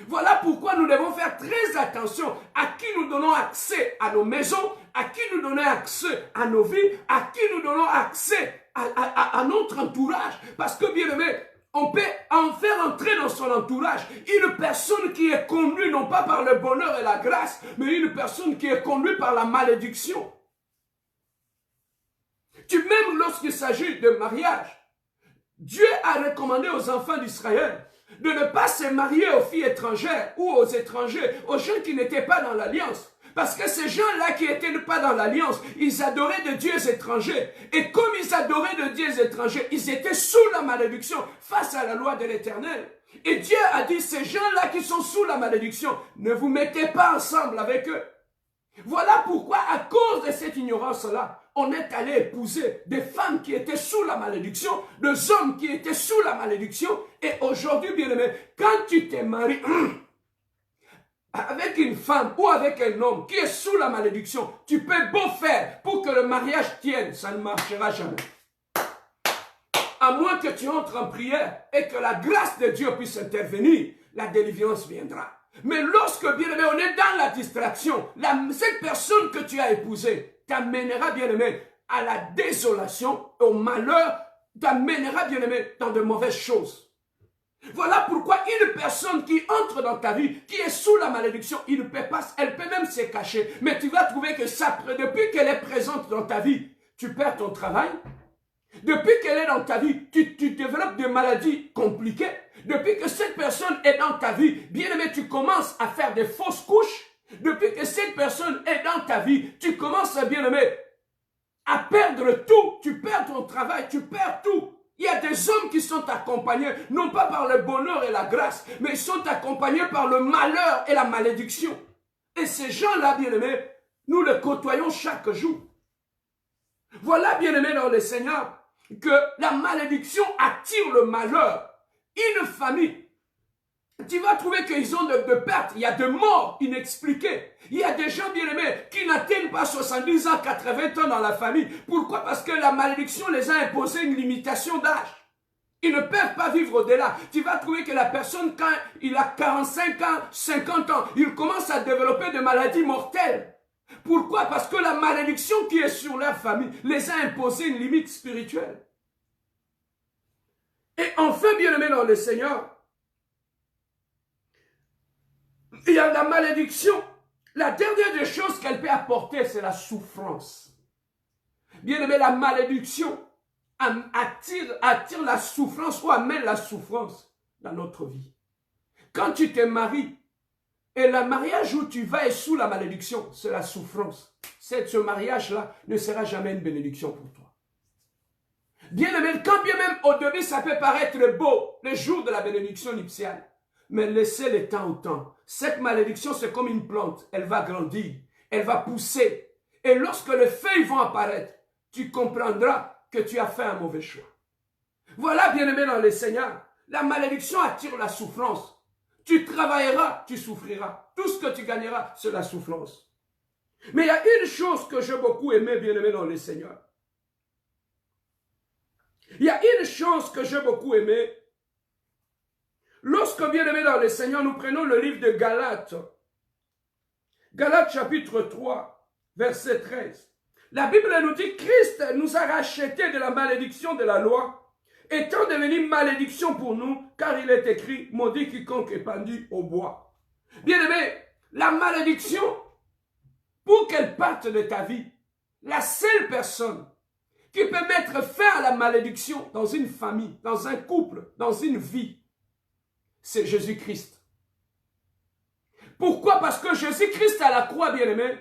Voilà pourquoi nous devons faire très attention à qui nous donnons accès à nos maisons, à qui nous donnons accès à nos vies, à qui nous donnons accès à notre entourage. Parce que bien aimé, on peut en faire entrer dans son entourage une personne qui est conduite non pas par le bonheur et la grâce, mais une personne qui est conduite par la malédiction. Même lorsqu'il s'agit de mariage, Dieu a recommandé aux enfants d'Israël de ne pas se marier aux filles étrangères ou aux étrangers, aux gens qui n'étaient pas dans l'alliance. Parce que ces gens-là qui n'étaient pas dans l'alliance, ils adoraient des dieux étrangers. Et comme ils adoraient des dieux étrangers, ils étaient sous la malédiction face à la loi de l'Éternel. Et Dieu a dit, ces gens-là qui sont sous la malédiction, ne vous mettez pas ensemble avec eux. Voilà pourquoi, à cause de cette ignorance-là, on est allé épouser des femmes qui étaient sous la malédiction, des hommes qui étaient sous la malédiction. Et aujourd'hui, bien aimé, quand tu te maries avec une femme ou avec un homme qui est sous la malédiction, tu peux beau faire pour que le mariage tienne, ça ne marchera jamais. À moins que tu entres en prière et que la grâce de Dieu puisse intervenir, la délivrance viendra. Mais lorsque, bien aimé, on est dans la distraction, cette personne que tu as épousée t'amènera, bien aimé, à la désolation, au malheur, t'amènera, bien aimé, dans de mauvaises choses. Voilà pourquoi une personne qui entre dans ta vie, qui est sous la malédiction, elle peut même se cacher. Mais tu vas trouver que depuis qu'elle est présente dans ta vie, tu perds ton travail. Depuis qu'elle est dans ta vie, tu développes des maladies compliquées. Depuis que cette personne est dans ta vie, bien aimé, tu commences à faire des fausses couches. Depuis que cette personne est dans ta vie, tu commences à, bien aimé, à perdre tout. Tu perds ton travail, tu perds tout. Il y a des hommes qui sont accompagnés, non pas par le bonheur et la grâce, mais ils sont accompagnés par le malheur et la malédiction. Et ces gens-là, bien aimés, nous les côtoyons chaque jour. Voilà, bien aimés dans le Seigneur, que la malédiction attire le malheur. Une famille, tu vas trouver qu'ils ont de pertes, il y a de morts inexpliquées. Il y a des gens bien aimés qui n'atteignent pas 70 ans, 80 ans dans la famille. Pourquoi? Parce que la malédiction les a imposé une limitation d'âge. Ils ne peuvent pas vivre au-delà. Tu vas trouver que la personne, quand il a 45 ans, 50 ans, il commence à développer des maladies mortelles. Pourquoi? Parce que la malédiction qui est sur leur famille les a imposé une limite spirituelle. Et enfin, bien aimé dans le Seigneur, il y a la malédiction. La dernière des choses qu'elle peut apporter, c'est la souffrance. Bien aimé, la malédiction attire la souffrance ou amène la souffrance dans notre vie. Quand tu te maries, et le mariage où tu vas est sous la malédiction, c'est la souffrance. Ce mariage-là ne sera jamais une bénédiction pour toi. Bien aimé, quand bien même au début ça peut paraître beau, le jour de la bénédiction nuptiale, mais laissez le temps au temps. Cette malédiction, c'est comme une plante. Elle va grandir, elle va pousser. Et lorsque les feuilles vont apparaître, tu comprendras que tu as fait un mauvais choix. Voilà, bien aimé dans le Seigneur, la malédiction attire la souffrance. Tu travailleras, tu souffriras. Tout ce que tu gagneras, c'est la souffrance. Mais il y a une chose que j'ai beaucoup aimé, bien aimé dans le Seigneur. Il y a une chose que j'ai beaucoup aimé. Lorsque, bien aimé dans le Seigneur, nous prenons le livre de Galates. Galates chapitre 3, verset 13. La Bible nous dit, Christ nous a rachetés de la malédiction de la loi, étant devenu malédiction pour nous, car il est écrit, maudit quiconque est pendu au bois. Bien aimé, la malédiction, pour qu'elle parte de ta vie, la seule personne qui peut mettre fin à la malédiction dans une famille, dans un couple, dans une vie, c'est Jésus-Christ. Pourquoi? Parce que Jésus-Christ à la croix, bien aimé,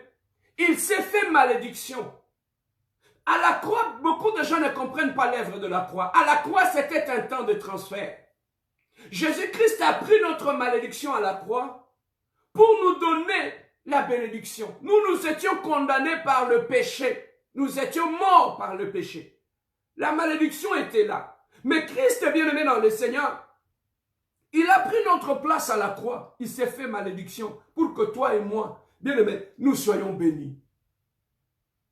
il s'est fait malédiction. À la croix, beaucoup de gens ne comprennent pas l'œuvre de la croix. À la croix, c'était un temps de transfert. Jésus-Christ a pris notre malédiction à la croix pour nous donner la bénédiction. Nous étions condamnés par le péché. Nous étions morts par le péché. La malédiction était là. Mais Christ, bien-aimé dans le Seigneur, il a pris notre place à la croix. Il s'est fait malédiction pour que toi et moi, bien-aimé, nous soyons bénis.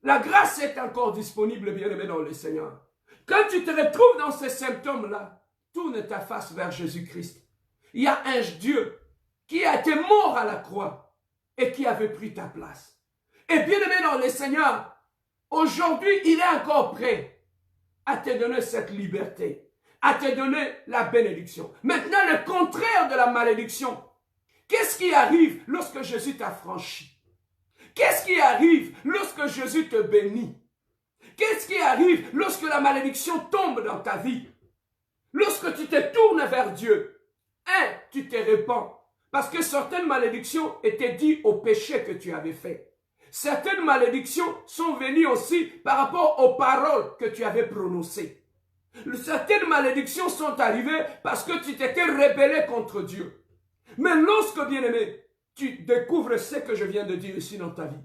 La grâce est encore disponible, bien-aimé dans le Seigneur. Quand tu te retrouves dans ces symptômes-là, tourne ta face vers Jésus-Christ. Il y a un Dieu qui a été mort à la croix et qui avait pris ta place. Et bien-aimé dans le Seigneur, aujourd'hui, il est encore prêt à te donner cette liberté, à te donner la bénédiction. Maintenant, le contraire de la malédiction. Qu'est-ce qui arrive lorsque Jésus t'a franchi? Qu'est-ce qui arrive lorsque Jésus te bénit? Qu'est-ce qui arrive lorsque la malédiction tombe dans ta vie? Lorsque tu te tournes vers Dieu, tu te répands. Parce que certaines malédictions étaient dues au péché que tu avais fait. Certaines malédictions sont venues aussi par rapport aux paroles que tu avais prononcées. Certaines malédictions sont arrivées parce que tu t'étais rebellé contre Dieu. Mais lorsque, bien-aimé, tu découvres ce que je viens de dire ici dans ta vie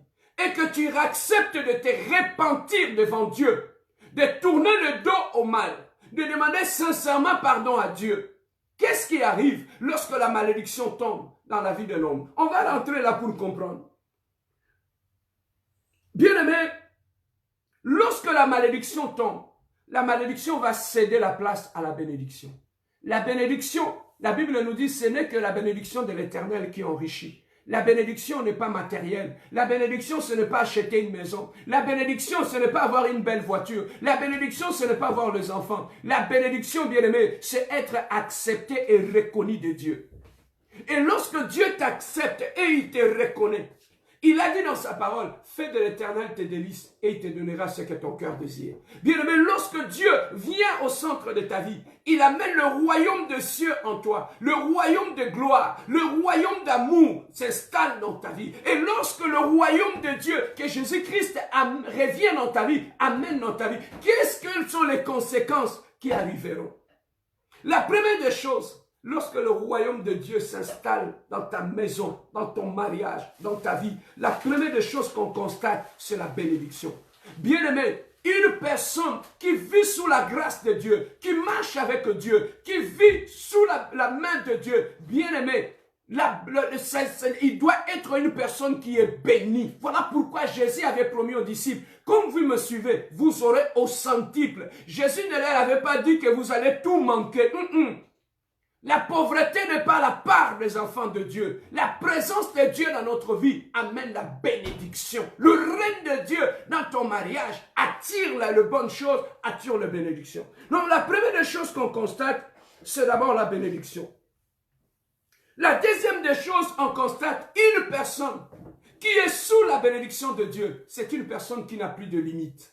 et que tu acceptes de te repentir devant Dieu, de tourner le dos au mal, de demander sincèrement pardon à Dieu, qu'est-ce qui arrive lorsque la malédiction tombe dans la vie de l'homme? On va rentrer là pour comprendre. Bien-aimé, lorsque la malédiction tombe, la malédiction va céder la place à la bénédiction. La bénédiction, la Bible nous dit, ce n'est que la bénédiction de l'Éternel qui enrichit. La bénédiction n'est pas matérielle. La bénédiction, ce n'est pas acheter une maison. La bénédiction, ce n'est pas avoir une belle voiture. La bénédiction, ce n'est pas avoir les enfants. La bénédiction, bien-aimé, c'est être accepté et reconnu de Dieu. Et lorsque Dieu t'accepte et il te reconnaît, il a dit dans sa parole, fais de l'Éternel tes délices et il te donnera ce que ton cœur désire. Bien-aimé, lorsque Dieu vient au centre de ta vie, il amène le royaume de cieux en toi, le royaume de gloire, le royaume d'amour s'installe dans ta vie. Et lorsque le royaume de Dieu, que Jésus-Christ revient dans ta vie, amène dans ta vie, quelles sont les conséquences qui arriveront? La première des choses, lorsque le royaume de Dieu s'installe dans ta maison, dans ton mariage, dans ta vie, la première des choses qu'on constate, c'est la bénédiction. Bien-aimé, une personne qui vit sous la grâce de Dieu, qui marche avec Dieu, qui vit sous la main de Dieu, bien-aimé, il doit être une personne qui est bénie. Voilà pourquoi Jésus avait promis aux disciples, comme vous me suivez, vous aurez au centuple. Jésus ne leur avait pas dit que vous allez tout manquer. La pauvreté n'est pas la part des enfants de Dieu. La présence de Dieu dans notre vie amène la bénédiction. Le règne de Dieu dans ton mariage attire les bonnes choses, attire la bénédiction. Donc la première des choses qu'on constate, c'est d'abord la bénédiction. La deuxième des choses, on constate une personne qui est sous la bénédiction de Dieu. C'est une personne qui n'a plus de limites.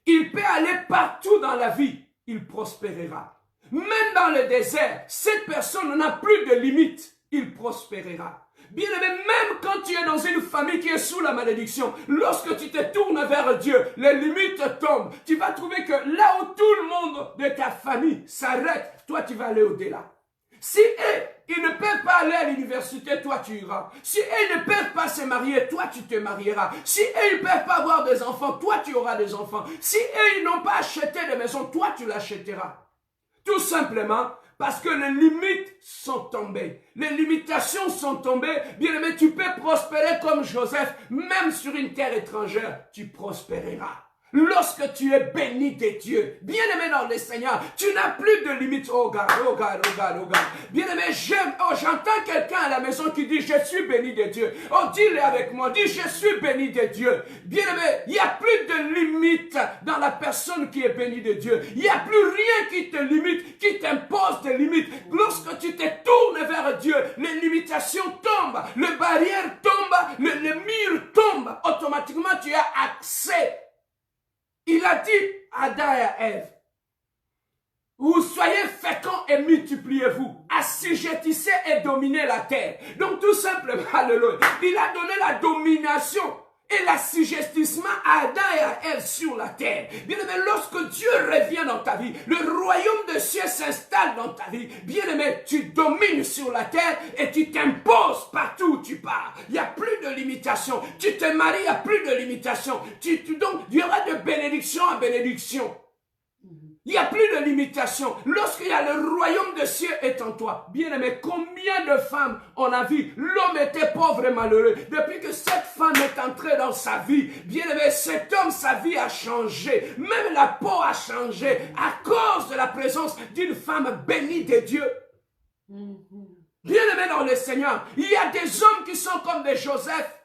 Il peut aller partout dans la vie, il prospérera. Même dans le désert, cette personne n'a plus de limites, il prospérera. Bien-aimé, même quand tu es dans une famille qui est sous la malédiction, lorsque tu te tournes vers Dieu, les limites tombent. Tu vas trouver que là où tout le monde de ta famille s'arrête, toi tu vas aller au-delà. Si eux, ils ne peuvent pas aller à l'université, toi tu iras. Si eux, ils ne peuvent pas se marier, toi tu te marieras. Si eux, ils ne peuvent pas avoir des enfants, toi tu auras des enfants. Si eux, ils n'ont pas acheté de maison, toi tu l'achèteras. Tout simplement parce que les limites sont tombées. Les limitations sont tombées. Bien aimé, tu peux prospérer comme Joseph, même sur une terre étrangère, tu prospéreras. Lorsque tu es béni de Dieu, bien aimé dans le Seigneur, tu n'as plus de limites. Oh God, oh God, oh God, oh God. Bien aimé, j'entends quelqu'un à la maison qui dit, je suis béni de Dieu. Oh, dis-le avec moi, dis, je suis béni de Dieu. Bien aimé, il n'y a plus de limites dans la personne qui est bénie de Dieu. Il n'y a plus rien qui te limite, qui t'impose des limites. Lorsque tu te tournes vers Dieu, les limitations tombent, les barrières tombent, le mur tombe. Automatiquement, tu as accès. Il a dit à Adam et à Ève, vous soyez féconds et multipliez-vous, assujettissez et dominez la terre. Donc tout simplement, alléluia, il a donné la domination et l'assujettissement à Adam et à Ève sur la terre. Bien-aimé, lorsque Dieu revient dans ta vie, le royaume des cieux s'installe dans ta vie. Bien-aimé, tu domines sur la terre et tu t'imposes partout où tu pars. Il n'y a plus de limitation. Tu te maries, il n'y a plus de limitation. Donc, il y aura de bénédiction en bénédiction. Il n'y a plus de limitation. Lorsqu'il y a le royaume des cieux est en toi. Bien-aimé, combien de femmes on a vu, l'homme était pauvre et malheureux. Depuis que cette femme est entrée dans sa vie, bien-aimé, cet homme, sa vie a changé. Même la peau a changé à cause de la présence d'une femme bénie de Dieu. Bien-aimé dans le Seigneur, il y a des hommes qui sont comme des Joseph.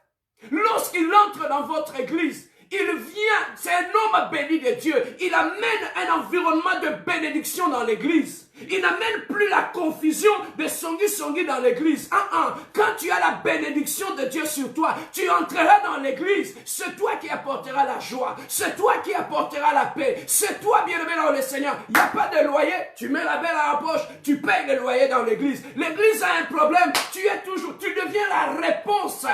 Lorsqu'il entre dans votre église, il vient, c'est un homme béni de Dieu. Il amène un environnement de bénédiction dans l'église. Il n'amène plus la confusion de songi dans l'église. Quand tu as la bénédiction de Dieu sur toi, tu entreras dans l'église. C'est toi qui apporteras la joie. C'est toi qui apporteras la paix. C'est toi, bien-aimé dans le Seigneur. Il n'y a pas de loyer. Tu mets la belle à la poche. Tu payes le loyer dans l'église. L'église a un problème. Tu deviens la réponse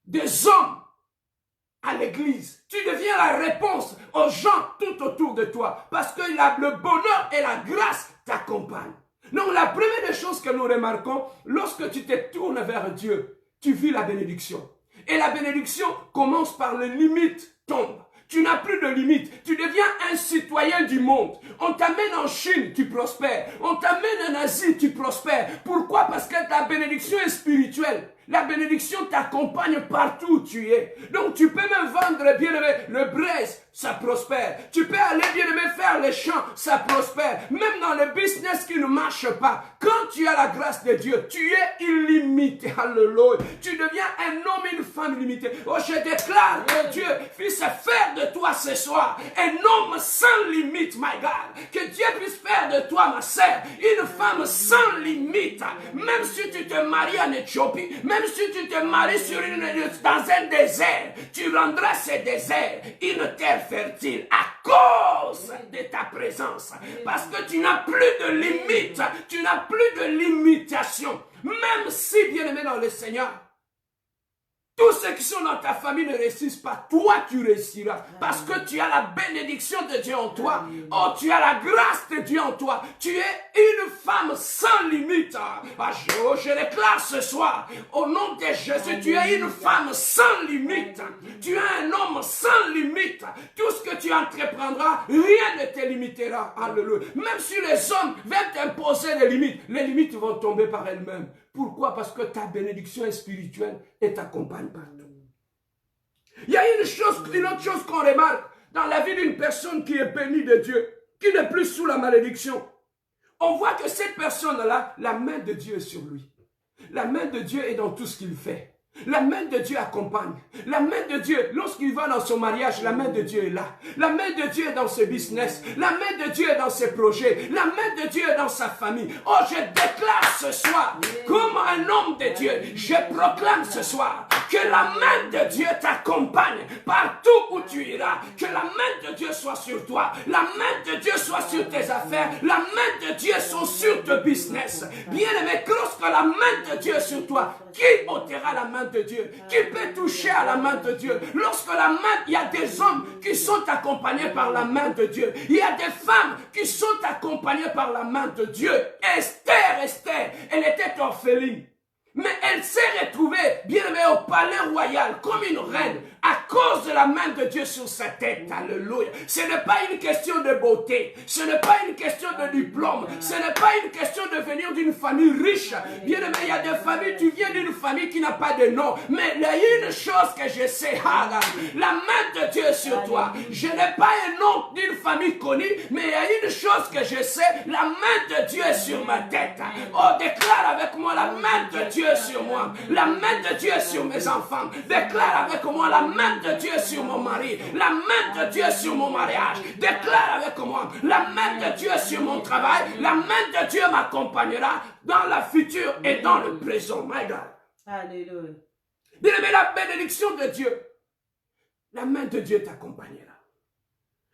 des hommes à l'église. Tu deviens la réponse aux gens tout autour de toi. Parce que le bonheur et la grâce t'accompagnent. Donc la première des choses que nous remarquons, lorsque tu te tournes vers Dieu, tu vis la bénédiction. Et la bénédiction commence par les limites tombent. Tu n'as plus de limites. Tu deviens un citoyen du monde. On t'amène en Chine, tu prospères. On t'amène en Asie, tu prospères. Pourquoi? Parce que ta bénédiction est spirituelle. La bénédiction t'accompagne partout où tu es. Donc tu peux même vendre, bien-aimé, le braise, ça prospère. Tu peux aller, bien-aimé, faire les champs, ça prospère. Même dans le business qui ne marche pas, quand tu as la grâce de Dieu, tu es illimité. Alléluia. Tu deviens un homme et une femme illimité. Oh, je déclare que Dieu puisse faire de toi ce soir un homme sans limite, my God. Que Dieu puisse faire de toi, ma sœur, une femme sans limite. Même si tu te maries en Éthiopie, même si tu te maries dans un désert, tu rendras ce désert une terre fertile à cause de ta présence. Parce que tu n'as plus de limites, tu n'as plus de limitation. Même si, bien-aimé dans le Seigneur, tous ceux qui sont dans ta famille ne réussissent pas, toi tu réussiras. Parce que tu as la bénédiction de Dieu en toi. Oh, tu as la grâce de Dieu en toi. Tu es une femme sans limite. Je déclare ce soir, au nom de Jésus, tu es une femme sans limite. Tu es un homme sans limite. Tout ce que tu entreprendras, rien ne te limitera. Alléluia. Même si les hommes veulent t'imposer les limites vont tomber par elles-mêmes. Pourquoi? Parce que ta bénédiction est spirituelle et t'accompagne partout. Il y a une autre chose qu'on remarque dans la vie d'une personne qui est bénie de Dieu, qui n'est plus sous la malédiction. On voit que cette personne-là, la main de Dieu est sur lui. La main de Dieu est dans tout ce qu'il fait. La main de Dieu accompagne. La main de Dieu, lorsqu'il va dans son mariage, la main de Dieu est là. La main de Dieu est dans ses business. La main de Dieu est dans ses projets. La main de Dieu est dans sa famille. Oh, je déclare ce soir, comme un homme de Dieu, je proclame ce soir Que la main de Dieu t'accompagne partout où tu iras. Que la main de Dieu soit sur toi. La main de Dieu soit sur tes affaires. La main de Dieu soit sur ton business. Bien-aimé, lorsque la main de Dieu est sur toi, qui ôtera la main de Dieu? Qui peut toucher à la main de Dieu? Lorsque la main, il y a des hommes qui sont accompagnés par la main de Dieu. Il y a des femmes qui sont accompagnées par la main de Dieu. Esther, elle était orpheline. Mais elle s'est retrouvée, bien aimée, au palais royal, comme une reine, à cause de la main de Dieu sur sa tête. Alléluia. Ce n'est pas une question de beauté. Ce n'est pas une question de diplôme. Ce n'est pas une question de venir d'une famille riche. Bien aimé, il y a des familles, tu viens d'une famille qui n'a pas de nom. Mais il y a une chose que je sais, la main de Dieu est sur toi. Je n'ai pas un nom d'une famille connue, mais il y a une chose que je sais, la main de Dieu est sur ma tête. Oh, déclare avec moi, la main de Dieu est sur moi. La main de Dieu est sur mes enfants. Déclare avec moi, la main de Dieu est sur mon mari. La main de Dieu est sur mon mariage. Déclare avec moi, la main de Dieu est sur mon travail. La main de Dieu m'accompagnera dans la future et dans le présent. My God. Alléluia. Bien aimé, la bénédiction de Dieu, la main de Dieu t'accompagnera.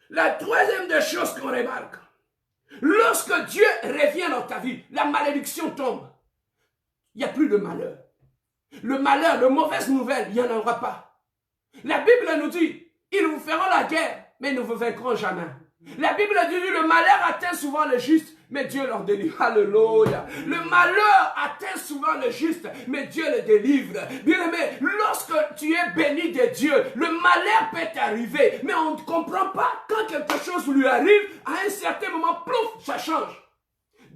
La troisième des choses qu'on remarque, lorsque Dieu revient dans ta vie, la malédiction tombe. Il n'y a plus de malheur. Le malheur, de mauvaises nouvelles, il n'y en aura pas. La Bible nous dit, ils vous feront la guerre, mais ils ne vous vaincront jamais. La Bible dit, le malheur atteint souvent le juste, mais Dieu leur délivre. Alléluia. Le malheur atteint souvent le juste, mais Dieu le délivre. Bien-aimé, lorsque tu es béni de Dieu, le malheur peut t'arriver, mais on ne comprend pas quand quelque chose lui arrive, à un certain moment, plouf, ça change.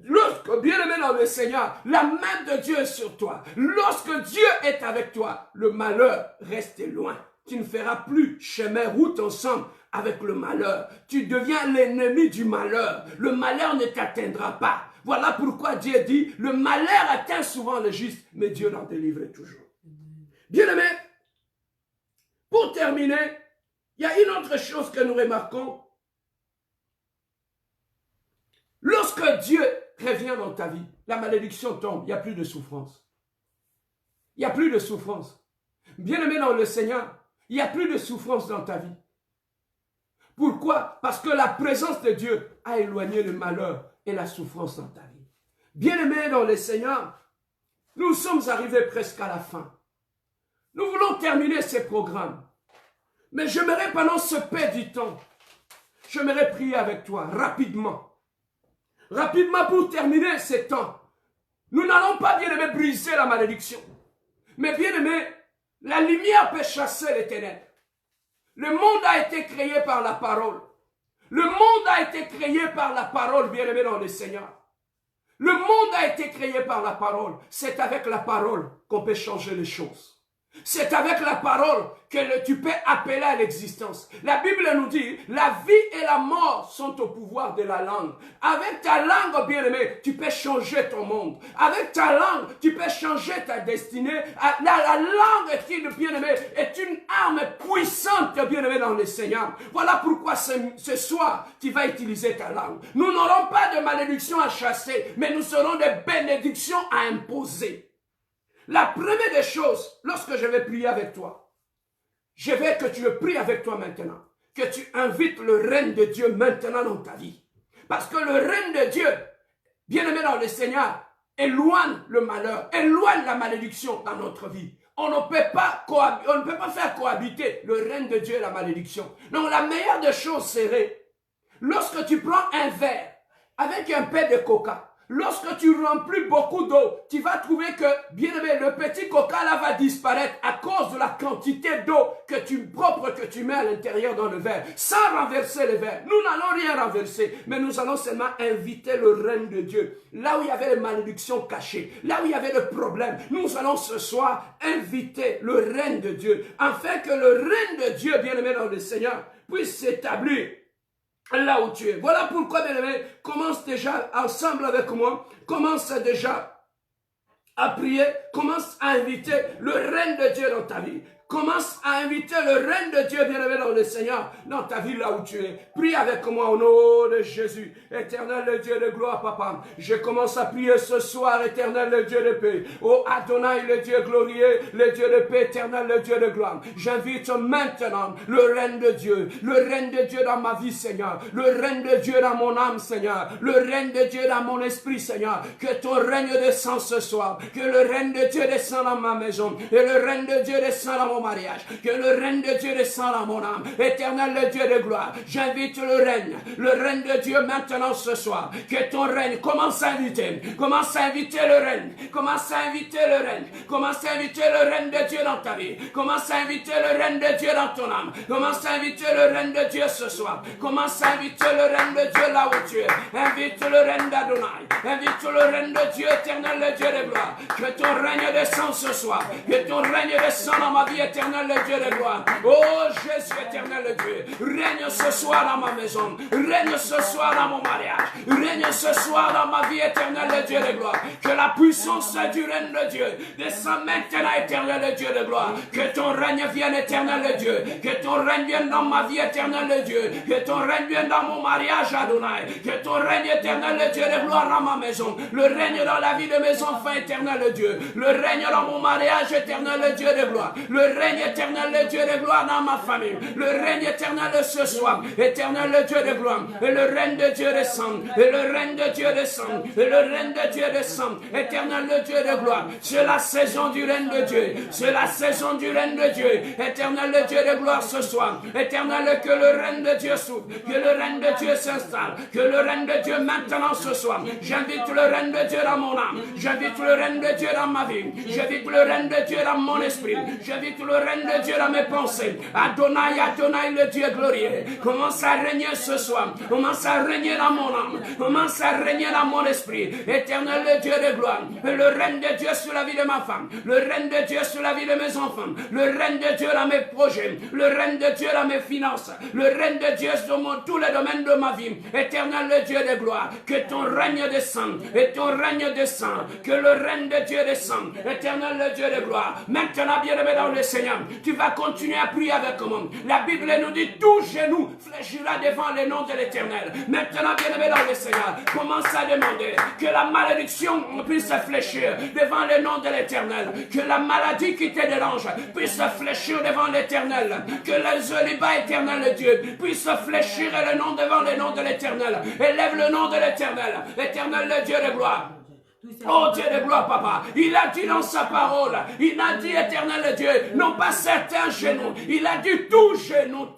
Lorsque, bien-aimé dans le Seigneur, la main de Dieu est sur toi. Lorsque Dieu est avec toi, le malheur reste loin. Tu ne feras plus chemin, route ensemble avec le malheur. Tu deviens l'ennemi du malheur. Le malheur ne t'atteindra pas. Voilà pourquoi Dieu dit, le malheur atteint souvent le juste, mais Dieu l'en délivre toujours. Bien-aimé, pour terminer, il y a une autre chose que nous remarquons. Lorsque Dieu revient dans ta vie, la malédiction tombe, il n'y a plus de souffrance. Il n'y a plus de souffrance. Bien-aimé dans le Seigneur, il n'y a plus de souffrance dans ta vie. Pourquoi? Parce que la présence de Dieu a éloigné le malheur et la souffrance dans ta vie. Bien-aimé dans le Seigneur, nous sommes arrivés presque à la fin. Nous voulons terminer ce programme. Mais j'aimerais pendant ce peu du temps, j'aimerais prier avec toi rapidement. Rapidement pour terminer ce temps. Nous n'allons pas, bien-aimé, briser la malédiction. Mais bien-aimé, la lumière peut chasser les ténèbres. Le monde a été créé par la parole. Le monde a été créé par la parole, bien-aimé dans le Seigneur. Le monde a été créé par la parole. C'est avec la parole qu'on peut changer les choses. C'est avec la parole que tu peux appeler à l'existence. La Bible nous dit, la vie et la mort sont au pouvoir de la langue. Avec ta langue, bien-aimé, tu peux changer ton monde. Avec ta langue, tu peux changer ta destinée. La langue, bien-aimé, est une arme puissante, bien-aimé, dans le Seigneur. Voilà pourquoi ce soir, tu vas utiliser ta langue. Nous n'aurons pas de malédiction à chasser, mais nous aurons des bénédictions à imposer. La première des choses, lorsque je vais prier avec toi, je veux que tu le pries avec toi maintenant. Que tu invites le règne de Dieu maintenant dans ta vie. Parce que le règne de Dieu, bien-aimé dans le Seigneur, éloigne le malheur, éloigne la malédiction dans notre vie. On ne peut pas faire cohabiter le règne de Dieu et la malédiction. Donc la meilleure des choses serait, lorsque tu prends un verre avec un peu de coca, lorsque tu remplis beaucoup d'eau, tu vas trouver que, bien aimé, le petit coca là va disparaître à cause de la quantité d'eau propre que tu mets à l'intérieur dans le verre, sans renverser le verre. Nous n'allons rien renverser, mais nous allons seulement inviter le règne de Dieu. Là où il y avait les malédictions cachées, là où il y avait le problème, nous allons ce soir inviter le règne de Dieu, afin que le règne de Dieu, bien aimé dans le Seigneur, puisse s'établir là où tu es. Voilà pourquoi, bien aimé, commence déjà ensemble avec moi. Commence déjà à prier commence à inviter le règne de Dieu dans ta vie. Commence à inviter le règne de Dieu bien-aimé dans le Seigneur, dans ta vie là où tu es. Prie avec moi au nom de Jésus. Éternel le Dieu de gloire, papa. Je commence à prier ce soir, éternel le Dieu de paix. Oh Adonai, le Dieu glorieux, le Dieu de paix, éternel le Dieu de gloire. J'invite maintenant le règne de Dieu. Le règne de Dieu dans ma vie, Seigneur. Le règne de Dieu dans mon âme, Seigneur. Le règne de Dieu dans mon esprit, Seigneur. Que ton règne descende ce soir. Que le règne de Dieu descende dans ma maison. Et le règne de Dieu descende dans mon mariage, que le règne de Dieu descende dans mon âme. Éternel le Dieu de gloire, j'invite le règne de Dieu maintenant ce soir. Que ton règne commence à inviter le règne, commence à inviter le règne, commence à inviter le règne de Dieu dans ta vie, commence à inviter le règne de Dieu dans ton âme, commence à inviter le règne de Dieu ce soir, commence à inviter le règne de Dieu là où tu es, invite le règne d'Adonai, invite le règne de Dieu, éternel le Dieu de gloire, que ton règne descende ce soir, que ton règne descende dans ma vie, éternel le Dieu de gloire. Oh Jésus, éternel le Dieu, règne ce soir dans ma maison, règne ce soir dans mon mariage, règne ce soir dans ma vie, éternel le Dieu de gloire. Que la puissance du règne de Dieu descende maintenant, éternel le Dieu de gloire. Que ton règne vienne, éternel le Dieu. Que ton règne vienne dans ma vie, éternel le Dieu. Que ton règne vienne dans mon mariage, Adonai. Que ton règne, éternel le Dieu de gloire, dans ma maison. Le règne dans la vie de mes enfants, éternel le Dieu. Le règne dans mon mariage, éternel le Dieu de gloire. Le règne éternel, le Dieu de gloire dans ma famille. Le règne éternel ce soir. Éternel, le Dieu de gloire. Et le règne de Dieu descend. Et le règne de Dieu descend. Et le règne de Dieu descend. Éternel, le Dieu de gloire. C'est la saison du règne de Dieu. C'est la saison du règne de Dieu. Éternel, le Dieu de gloire ce soir. Éternel, que le règne de Dieu s'ouvre. Que le règne de Dieu s'installe. Que le règne de Dieu maintenant ce soir. J'invite le règne de Dieu dans mon âme. J'invite le règne de Dieu dans ma vie. J'invite le règne de Dieu dans mon esprit. J'invite le règne de Dieu dans mes pensées. Adonai, Adonai, le Dieu glorieux. Commence à régner ce soir. Commence à régner dans mon âme. Commence à régner dans mon esprit. Éternel, le Dieu de gloire. Le règne de Dieu sur la vie de ma femme. Le règne de Dieu sur la vie de mes enfants. Le règne de Dieu dans mes projets. Le règne de Dieu dans mes finances. Le règne de Dieu dans tous les domaines de ma vie. Éternel, le Dieu de gloire. Que ton règne descende. Et ton règne descend. Que le règne de Dieu descende. Éternel, le Dieu de gloire. Maintenant, bien-aimé dans le Seigneur, tu vas continuer à prier avec moi. La Bible nous dit tout genou fléchira devant le nom de l'Éternel. Maintenant, bien-aimé dans le Seigneur, commence à demander que la malédiction puisse fléchir devant le nom de l'Éternel. Que la maladie qui te dérange puisse fléchir devant l'Éternel. Que le zélibat éternel de Dieu puisse fléchir le nom devant le nom de l'Éternel. Élève le nom de l'Éternel. Éternel, le Dieu de gloire. Oh Dieu de gloire, papa, il a dit dans sa parole, il a dit éternel Dieu, non pas certains genoux, il a dit tout genou,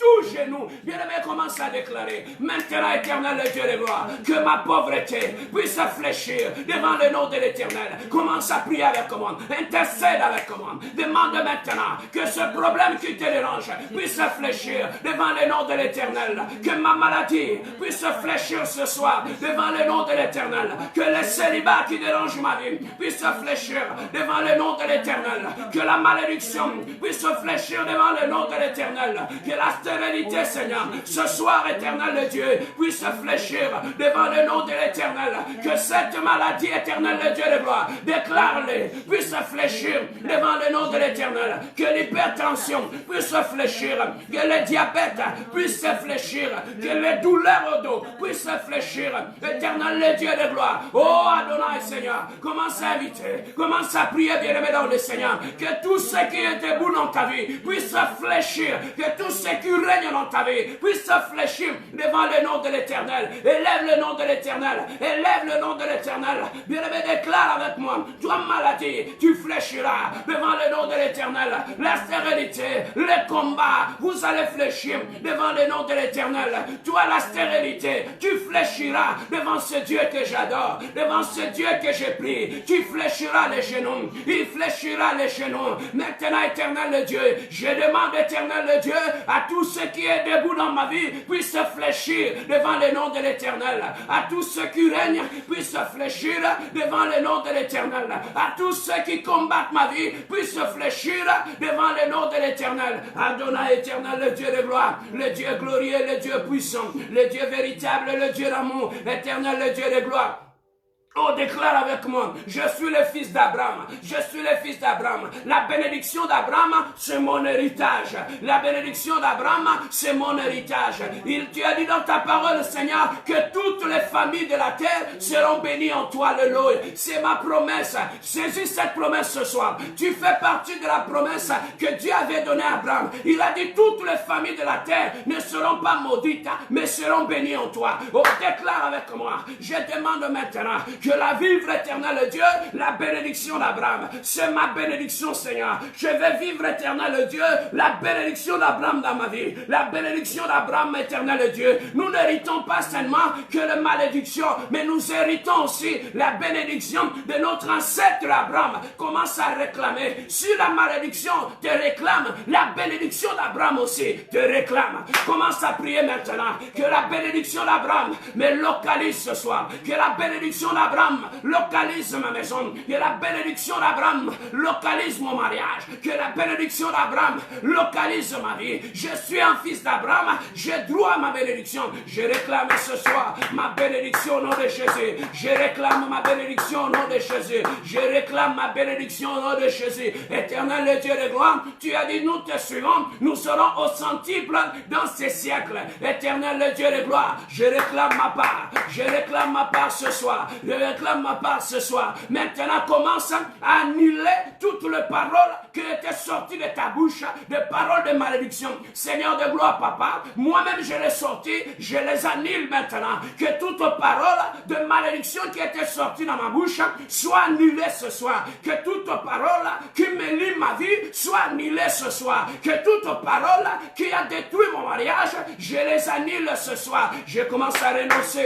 bien-aimé, commence à déclarer, maintenant éternel Dieu de gloire, que ma pauvreté puisse fléchir devant le nom de l'éternel, commence à prier avec commande, intercède avec commande, demande maintenant que ce problème qui te dérange puisse fléchir devant le nom de l'éternel, que ma maladie puisse fléchir ce soir devant le nom de l'éternel, que le célibat qui dérange ma vie puisse fléchir devant le nom de l'Éternel, que la malédiction puisse fléchir devant le nom de l'Éternel, que la stérilité, Seigneur, ce soir, éternel Dieu, puisse fléchir devant le nom de l'Éternel, que cette maladie, éternelle de Dieu de gloire, déclare-les, puisse fléchir devant le nom de l'Éternel, que l'hypertension puisse fléchir, que le diabète puisse fléchir, que les douleurs au dos puissent fléchir, éternel Dieu de gloire. Oh Adonai, Seigneur, commence à inviter, commence à prier, bien-aimé dans le Seigneur, que tout ce qui est debout dans ta vie puisse fléchir, que tout ce qui règne dans ta vie puisse fléchir devant le nom de l'Éternel. Élève le nom de l'Éternel, élève le nom de l'Éternel. Bien-aimé, déclare avec moi, toi maladie, tu fléchiras devant le nom de l'Éternel. La stérilité, le combat, vous allez fléchir devant le nom de l'Éternel. Toi la stérilité, tu fléchiras devant ce Dieu que j'adore, devant ce Dieu que je prie, tu fléchiras les genoux, il fléchira les genoux. Maintenant, éternel Dieu, je demande, éternel Dieu, à tout ce qui est debout dans ma vie, puisse fléchir devant le nom de l'Éternel. À tous ceux qui règnent, puisse fléchir devant le nom de l'Éternel. À tous ceux qui combattent ma vie, puisse fléchir devant le nom de l'Éternel. Adonai, éternel, le Dieu de gloire, le Dieu glorieux, le Dieu puissant, le Dieu véritable, le Dieu d'amour, éternel, le Dieu de gloire. Oh, déclare avec moi, je suis le fils d'Abraham, je suis le fils d'Abraham. La bénédiction d'Abraham, c'est mon héritage. La bénédiction d'Abraham, c'est mon héritage. Tu as dit dans ta parole, Seigneur, que toutes les familles de la terre seront bénies en toi, Alléluia. C'est ma promesse. Saisis cette promesse ce soir. Tu fais partie de la promesse que Dieu avait donnée à Abraham. Il a dit, toutes les familles de la terre ne seront pas maudites, mais seront bénies en toi. Oh, déclare avec moi, je demande maintenant que la vivre éternelle Dieu, la bénédiction d'Abraham, c'est ma bénédiction, Seigneur. Je vais vivre éternel Dieu, la bénédiction d'Abraham dans ma vie, la bénédiction d'Abraham éternel Dieu. Nous n'héritons pas seulement que la malédiction, mais nous héritons aussi la bénédiction de notre ancêtre Abraham. Commence à réclamer. Si la malédiction te réclame, la bénédiction d'Abraham aussi te réclame. Commence à prier maintenant que la bénédiction d'Abraham me localise ce soir, que la bénédiction d'Abraham localise ma maison, que la bénédiction d'Abraham localise mon mariage, que la bénédiction d'Abraham localise ma vie. Je suis un fils d'Abraham, j'ai droit à ma bénédiction. Je réclame ce soir ma bénédiction au nom de Jésus. Je réclame ma bénédiction au nom de Jésus. Je réclame ma bénédiction au nom de Jésus. Éternel Dieu de gloire, tu as dit nous te suivons, nous serons au centuple dans ces siècles. Éternel Dieu de gloire, je réclame ma part. Je réclame ma part ce soir. Je réclame ma part ce soir. Maintenant, commence à annuler toutes les paroles qui étaient sorties de ta bouche, des paroles de malédiction. Seigneur de gloire, papa, moi-même je les sortis, je les annule maintenant. Que toute parole de malédiction qui était sortie dans ma bouche soit annulée ce soir. Que toute parole qui me lie ma vie soit annulée ce soir. Que toute parole qui a détruit mon mariage, je les annule ce soir. Je commence à renoncer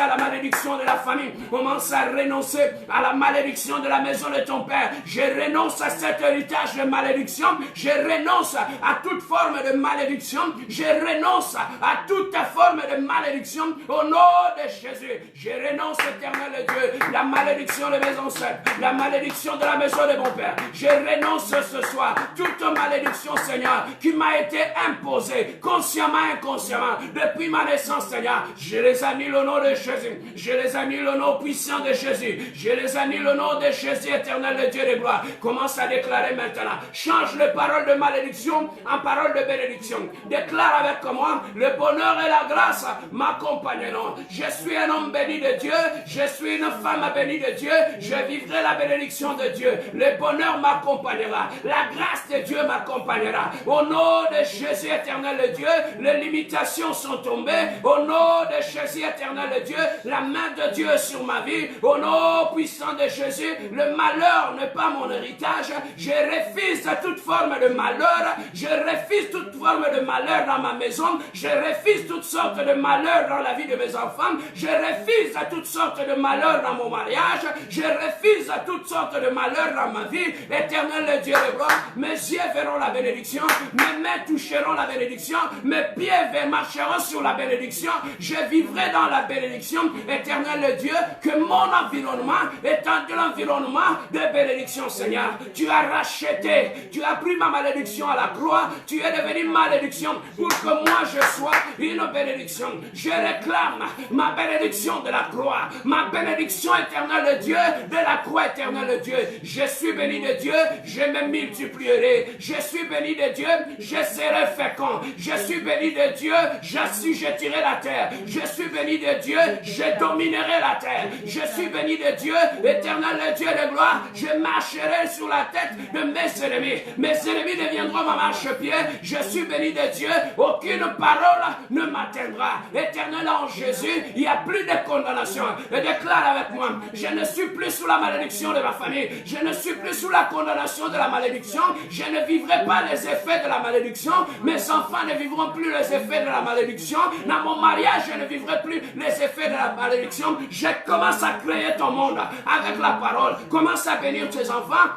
à la malédiction de la famille. Commence à renoncer à la malédiction de la maison de ton père. Je renonce à cet héritage de malédiction. Je renonce à toute forme de malédiction. Je renonce à toute forme de malédiction au nom de Jésus. Je renonce, éternel Dieu, la malédiction de mes ancêtres, la malédiction de la maison de mon père. Je renonce ce soir toute malédiction, Seigneur, qui m'a été imposée, consciemment, inconsciemment, depuis ma naissance, Seigneur. Je les annule au nom de Jésus. Je les annule au nom puissant de Jésus. Je les annule au nom de Jésus, éternel Dieu de gloire. Commence à déclarer maintenant. Change les paroles de malédiction en paroles de bénédiction. Déclare avec moi, le bonheur et la grâce m'accompagneront. Je suis un homme béni de Dieu. Je suis une femme bénie de Dieu. Je vivrai la bénédiction de Dieu. Le bonheur m'accompagnera. La grâce de Dieu m'accompagnera. Au nom de Jésus, éternel Dieu, les limitations sont tombées. Au nom de Jésus, éternel Dieu, la main de Dieu sur ma vie. Au nom puissant de Jésus, le malheur n'est pas mon héritage. Je refuse toute forme de malheur. Je refuse toute forme de malheur dans ma maison. Je refuse toutes sortes de malheurs dans la vie de mes enfants. Je refuse toutes sortes de malheurs dans mon mariage. Je refuse toutes sortes de malheurs dans ma vie. Éternel Dieu de gloire, mes yeux verront la bénédiction. Mes mains toucheront la bénédiction. Mes pieds marcheront sur la bénédiction. Je vivrai dans la bénédiction. Éternel Dieu, que mon environnement est un environnement de bénédiction, Seigneur. Tu as racheté, tu as pris ma malédiction à la croix, tu es devenu malédiction pour que moi je sois une bénédiction. Je réclame ma bénédiction de la croix, ma bénédiction éternelle Dieu, de la croix éternelle Dieu. Je suis béni de Dieu, je me multiplierai. Je suis béni de Dieu, je serai fécond. Je suis béni de Dieu, j'assujettirai la terre. Je suis béni de Dieu, je dominerai la terre. Je suis béni de Dieu, éternel Dieu de gloire. Je marcherai sur la tête de mes ennemis. Mes ennemis deviendront ma marchepied. Je suis béni de Dieu, aucune parole ne m'atteindra. Éternel en Jésus, il n'y a plus de condamnation. Et déclare avec moi, je ne suis plus sous la malédiction de ma famille. Je ne suis plus sous la condamnation de la malédiction. Je ne vivrai pas les effets de la malédiction. Mes enfants ne vivront plus les effets de la malédiction. Dans mon mariage, je ne vivrai plus les effets de la malédiction. Je commence à créer ton monde avec la parole. Commence à bénir tes enfants.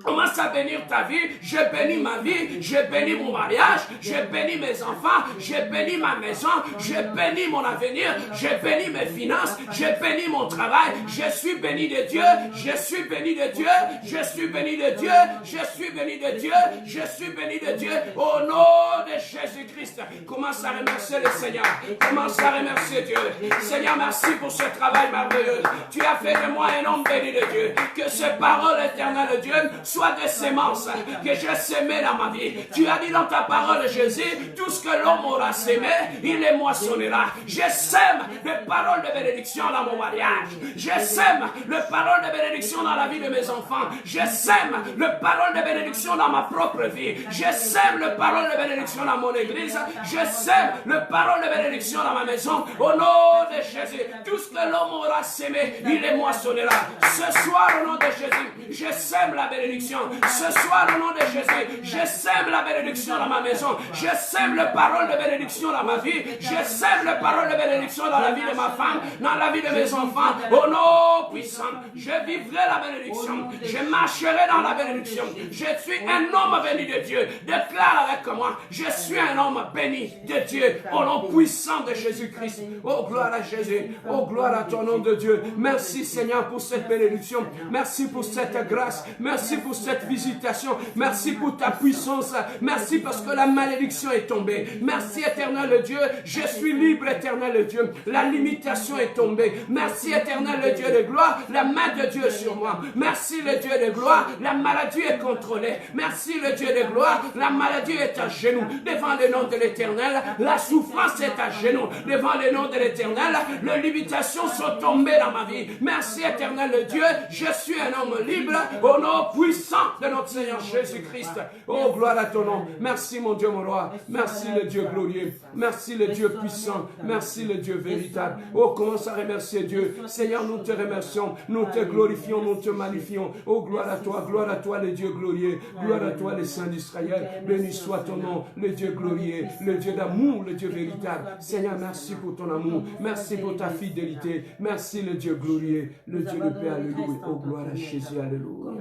Commence à bénir ta vie. Je bénis ma vie. Je bénis mon mariage. Je bénis mes enfants. Je bénis ma maison. Je bénis mon avenir. Je bénis mes finances. Je bénis mon travail. Je suis béni de Dieu. Je suis béni de Dieu. Je suis béni de Dieu. Je suis béni de Dieu. Je suis béni de Dieu. Au nom de Jésus-Christ. Commence à remercier le Seigneur. Commence à remercier Dieu. Seigneur, merci pour ce travail merveilleux. Tu as fait de moi un homme béni de Dieu. Que ces paroles éternelles de Dieu soient des semences que j'ai semées dans ma vie. Tu as dit dans ta parole, Jésus, tout ce que l'homme aura semé, il les moissonnera. Je sème les paroles de bénédiction dans mon mariage. Je sème les paroles de bénédiction dans la vie de mes enfants. Je sème les paroles de bénédiction dans ma propre vie. Je sème les paroles de bénédiction dans mon église. Je sème les paroles de bénédiction dans ma maison. Au nom de Jésus, tout ce que l'homme aura semé, il les moissonnera. Ce soir, au nom de Jésus, je sème la bénédiction. Ce soir, au nom de Jésus, je sème la bénédiction dans ma maison. Je sème les paroles de bénédiction dans ma vie. Je sème les paroles de bénédiction dans la vie de ma femme, dans la vie de mes enfants. Au nom puissant, je vivrai la bénédiction. Je marcherai dans la bénédiction. Je suis un homme béni de Dieu. Déclare avec moi, je suis un homme béni de Dieu. Au nom puissant de Jésus-Christ. Oh, gloire à Jésus. Oh, gloire à ton nom de Dieu. Merci Seigneur pour cette bénédiction. Merci pour cette grâce. Merci pour cette visitation. Merci pour ta puissance. Merci parce que la malédiction est tombée. Merci éternel Dieu. Je suis libre éternel Dieu. La limitation est tombée. Merci éternel Dieu de gloire. La main de Dieu est sur moi. Merci le Dieu de gloire. La maladie est contrôlée. Merci le Dieu de gloire. La maladie est à genoux devant le nom de l'éternel. La souffrance est à genoux devant le nom de l'éternel. Les limitations sont tombées dans ma vie. Merci éternel Dieu. Je suis un homme libre au nom puissant de notre Seigneur Jésus-Christ. Oh, gloire à ton nom. Merci mon Dieu, mon roi. Merci le Dieu glorieux. Merci le Dieu puissant. Merci le Dieu véritable. Oh, commence à remercier Dieu. Seigneur, nous te remercions. Nous te glorifions. Nous te magnifions. Oh, gloire à toi le Dieu glorieux. Gloire à toi, le Saint d'Israël. Béni soit ton nom, le Dieu glorieux, le Dieu d'amour, le Dieu véritable. Seigneur, merci pour ton amour. Merci pour ta fidélité. Merci le Dieu glorieux, le Dieu de paix. Alléluia. Oh, gloire à Jésus. Alléluia.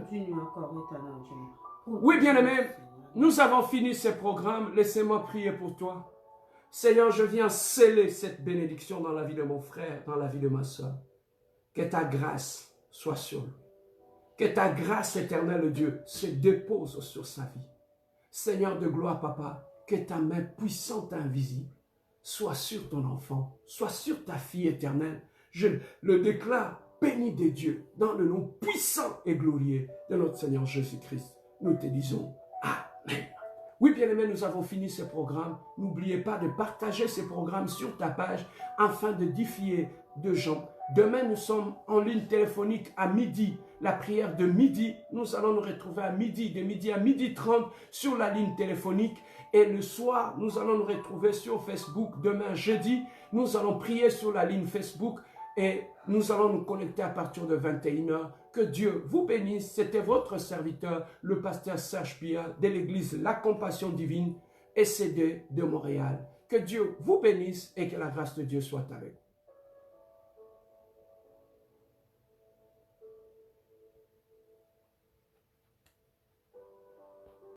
Oui, bien-aimé, nous avons fini ce programme. Laissez-moi prier pour toi. Seigneur, je viens sceller cette bénédiction dans la vie de mon frère, dans la vie de ma soeur. Que ta grâce soit sur lui. Que ta grâce éternelle, Dieu, se dépose sur sa vie. Seigneur de gloire, Papa, que ta main puissante et invisible soit sur ton enfant, soit sur ta fille éternelle. Je le déclare béni de Dieu, dans le nom puissant et glorieux de notre Seigneur Jésus-Christ. Nous te disons Amen. Oui, bien-aimés, nous avons fini ce programme. N'oubliez pas de partager ce programme sur ta page afin de d'édifier de gens. Demain, nous sommes en ligne téléphonique à midi. La prière de midi, nous allons nous retrouver à midi, de midi à 12h30 sur la ligne téléphonique. Et le soir, nous allons nous retrouver sur Facebook. Demain, jeudi, nous allons prier sur la ligne Facebook et nous allons nous connecter à partir de 21h. Que Dieu vous bénisse. C'était votre serviteur, le pasteur Serge Pia de l'église La Compassion Divine, SCD de Montréal. Que Dieu vous bénisse et que la grâce de Dieu soit avec vous.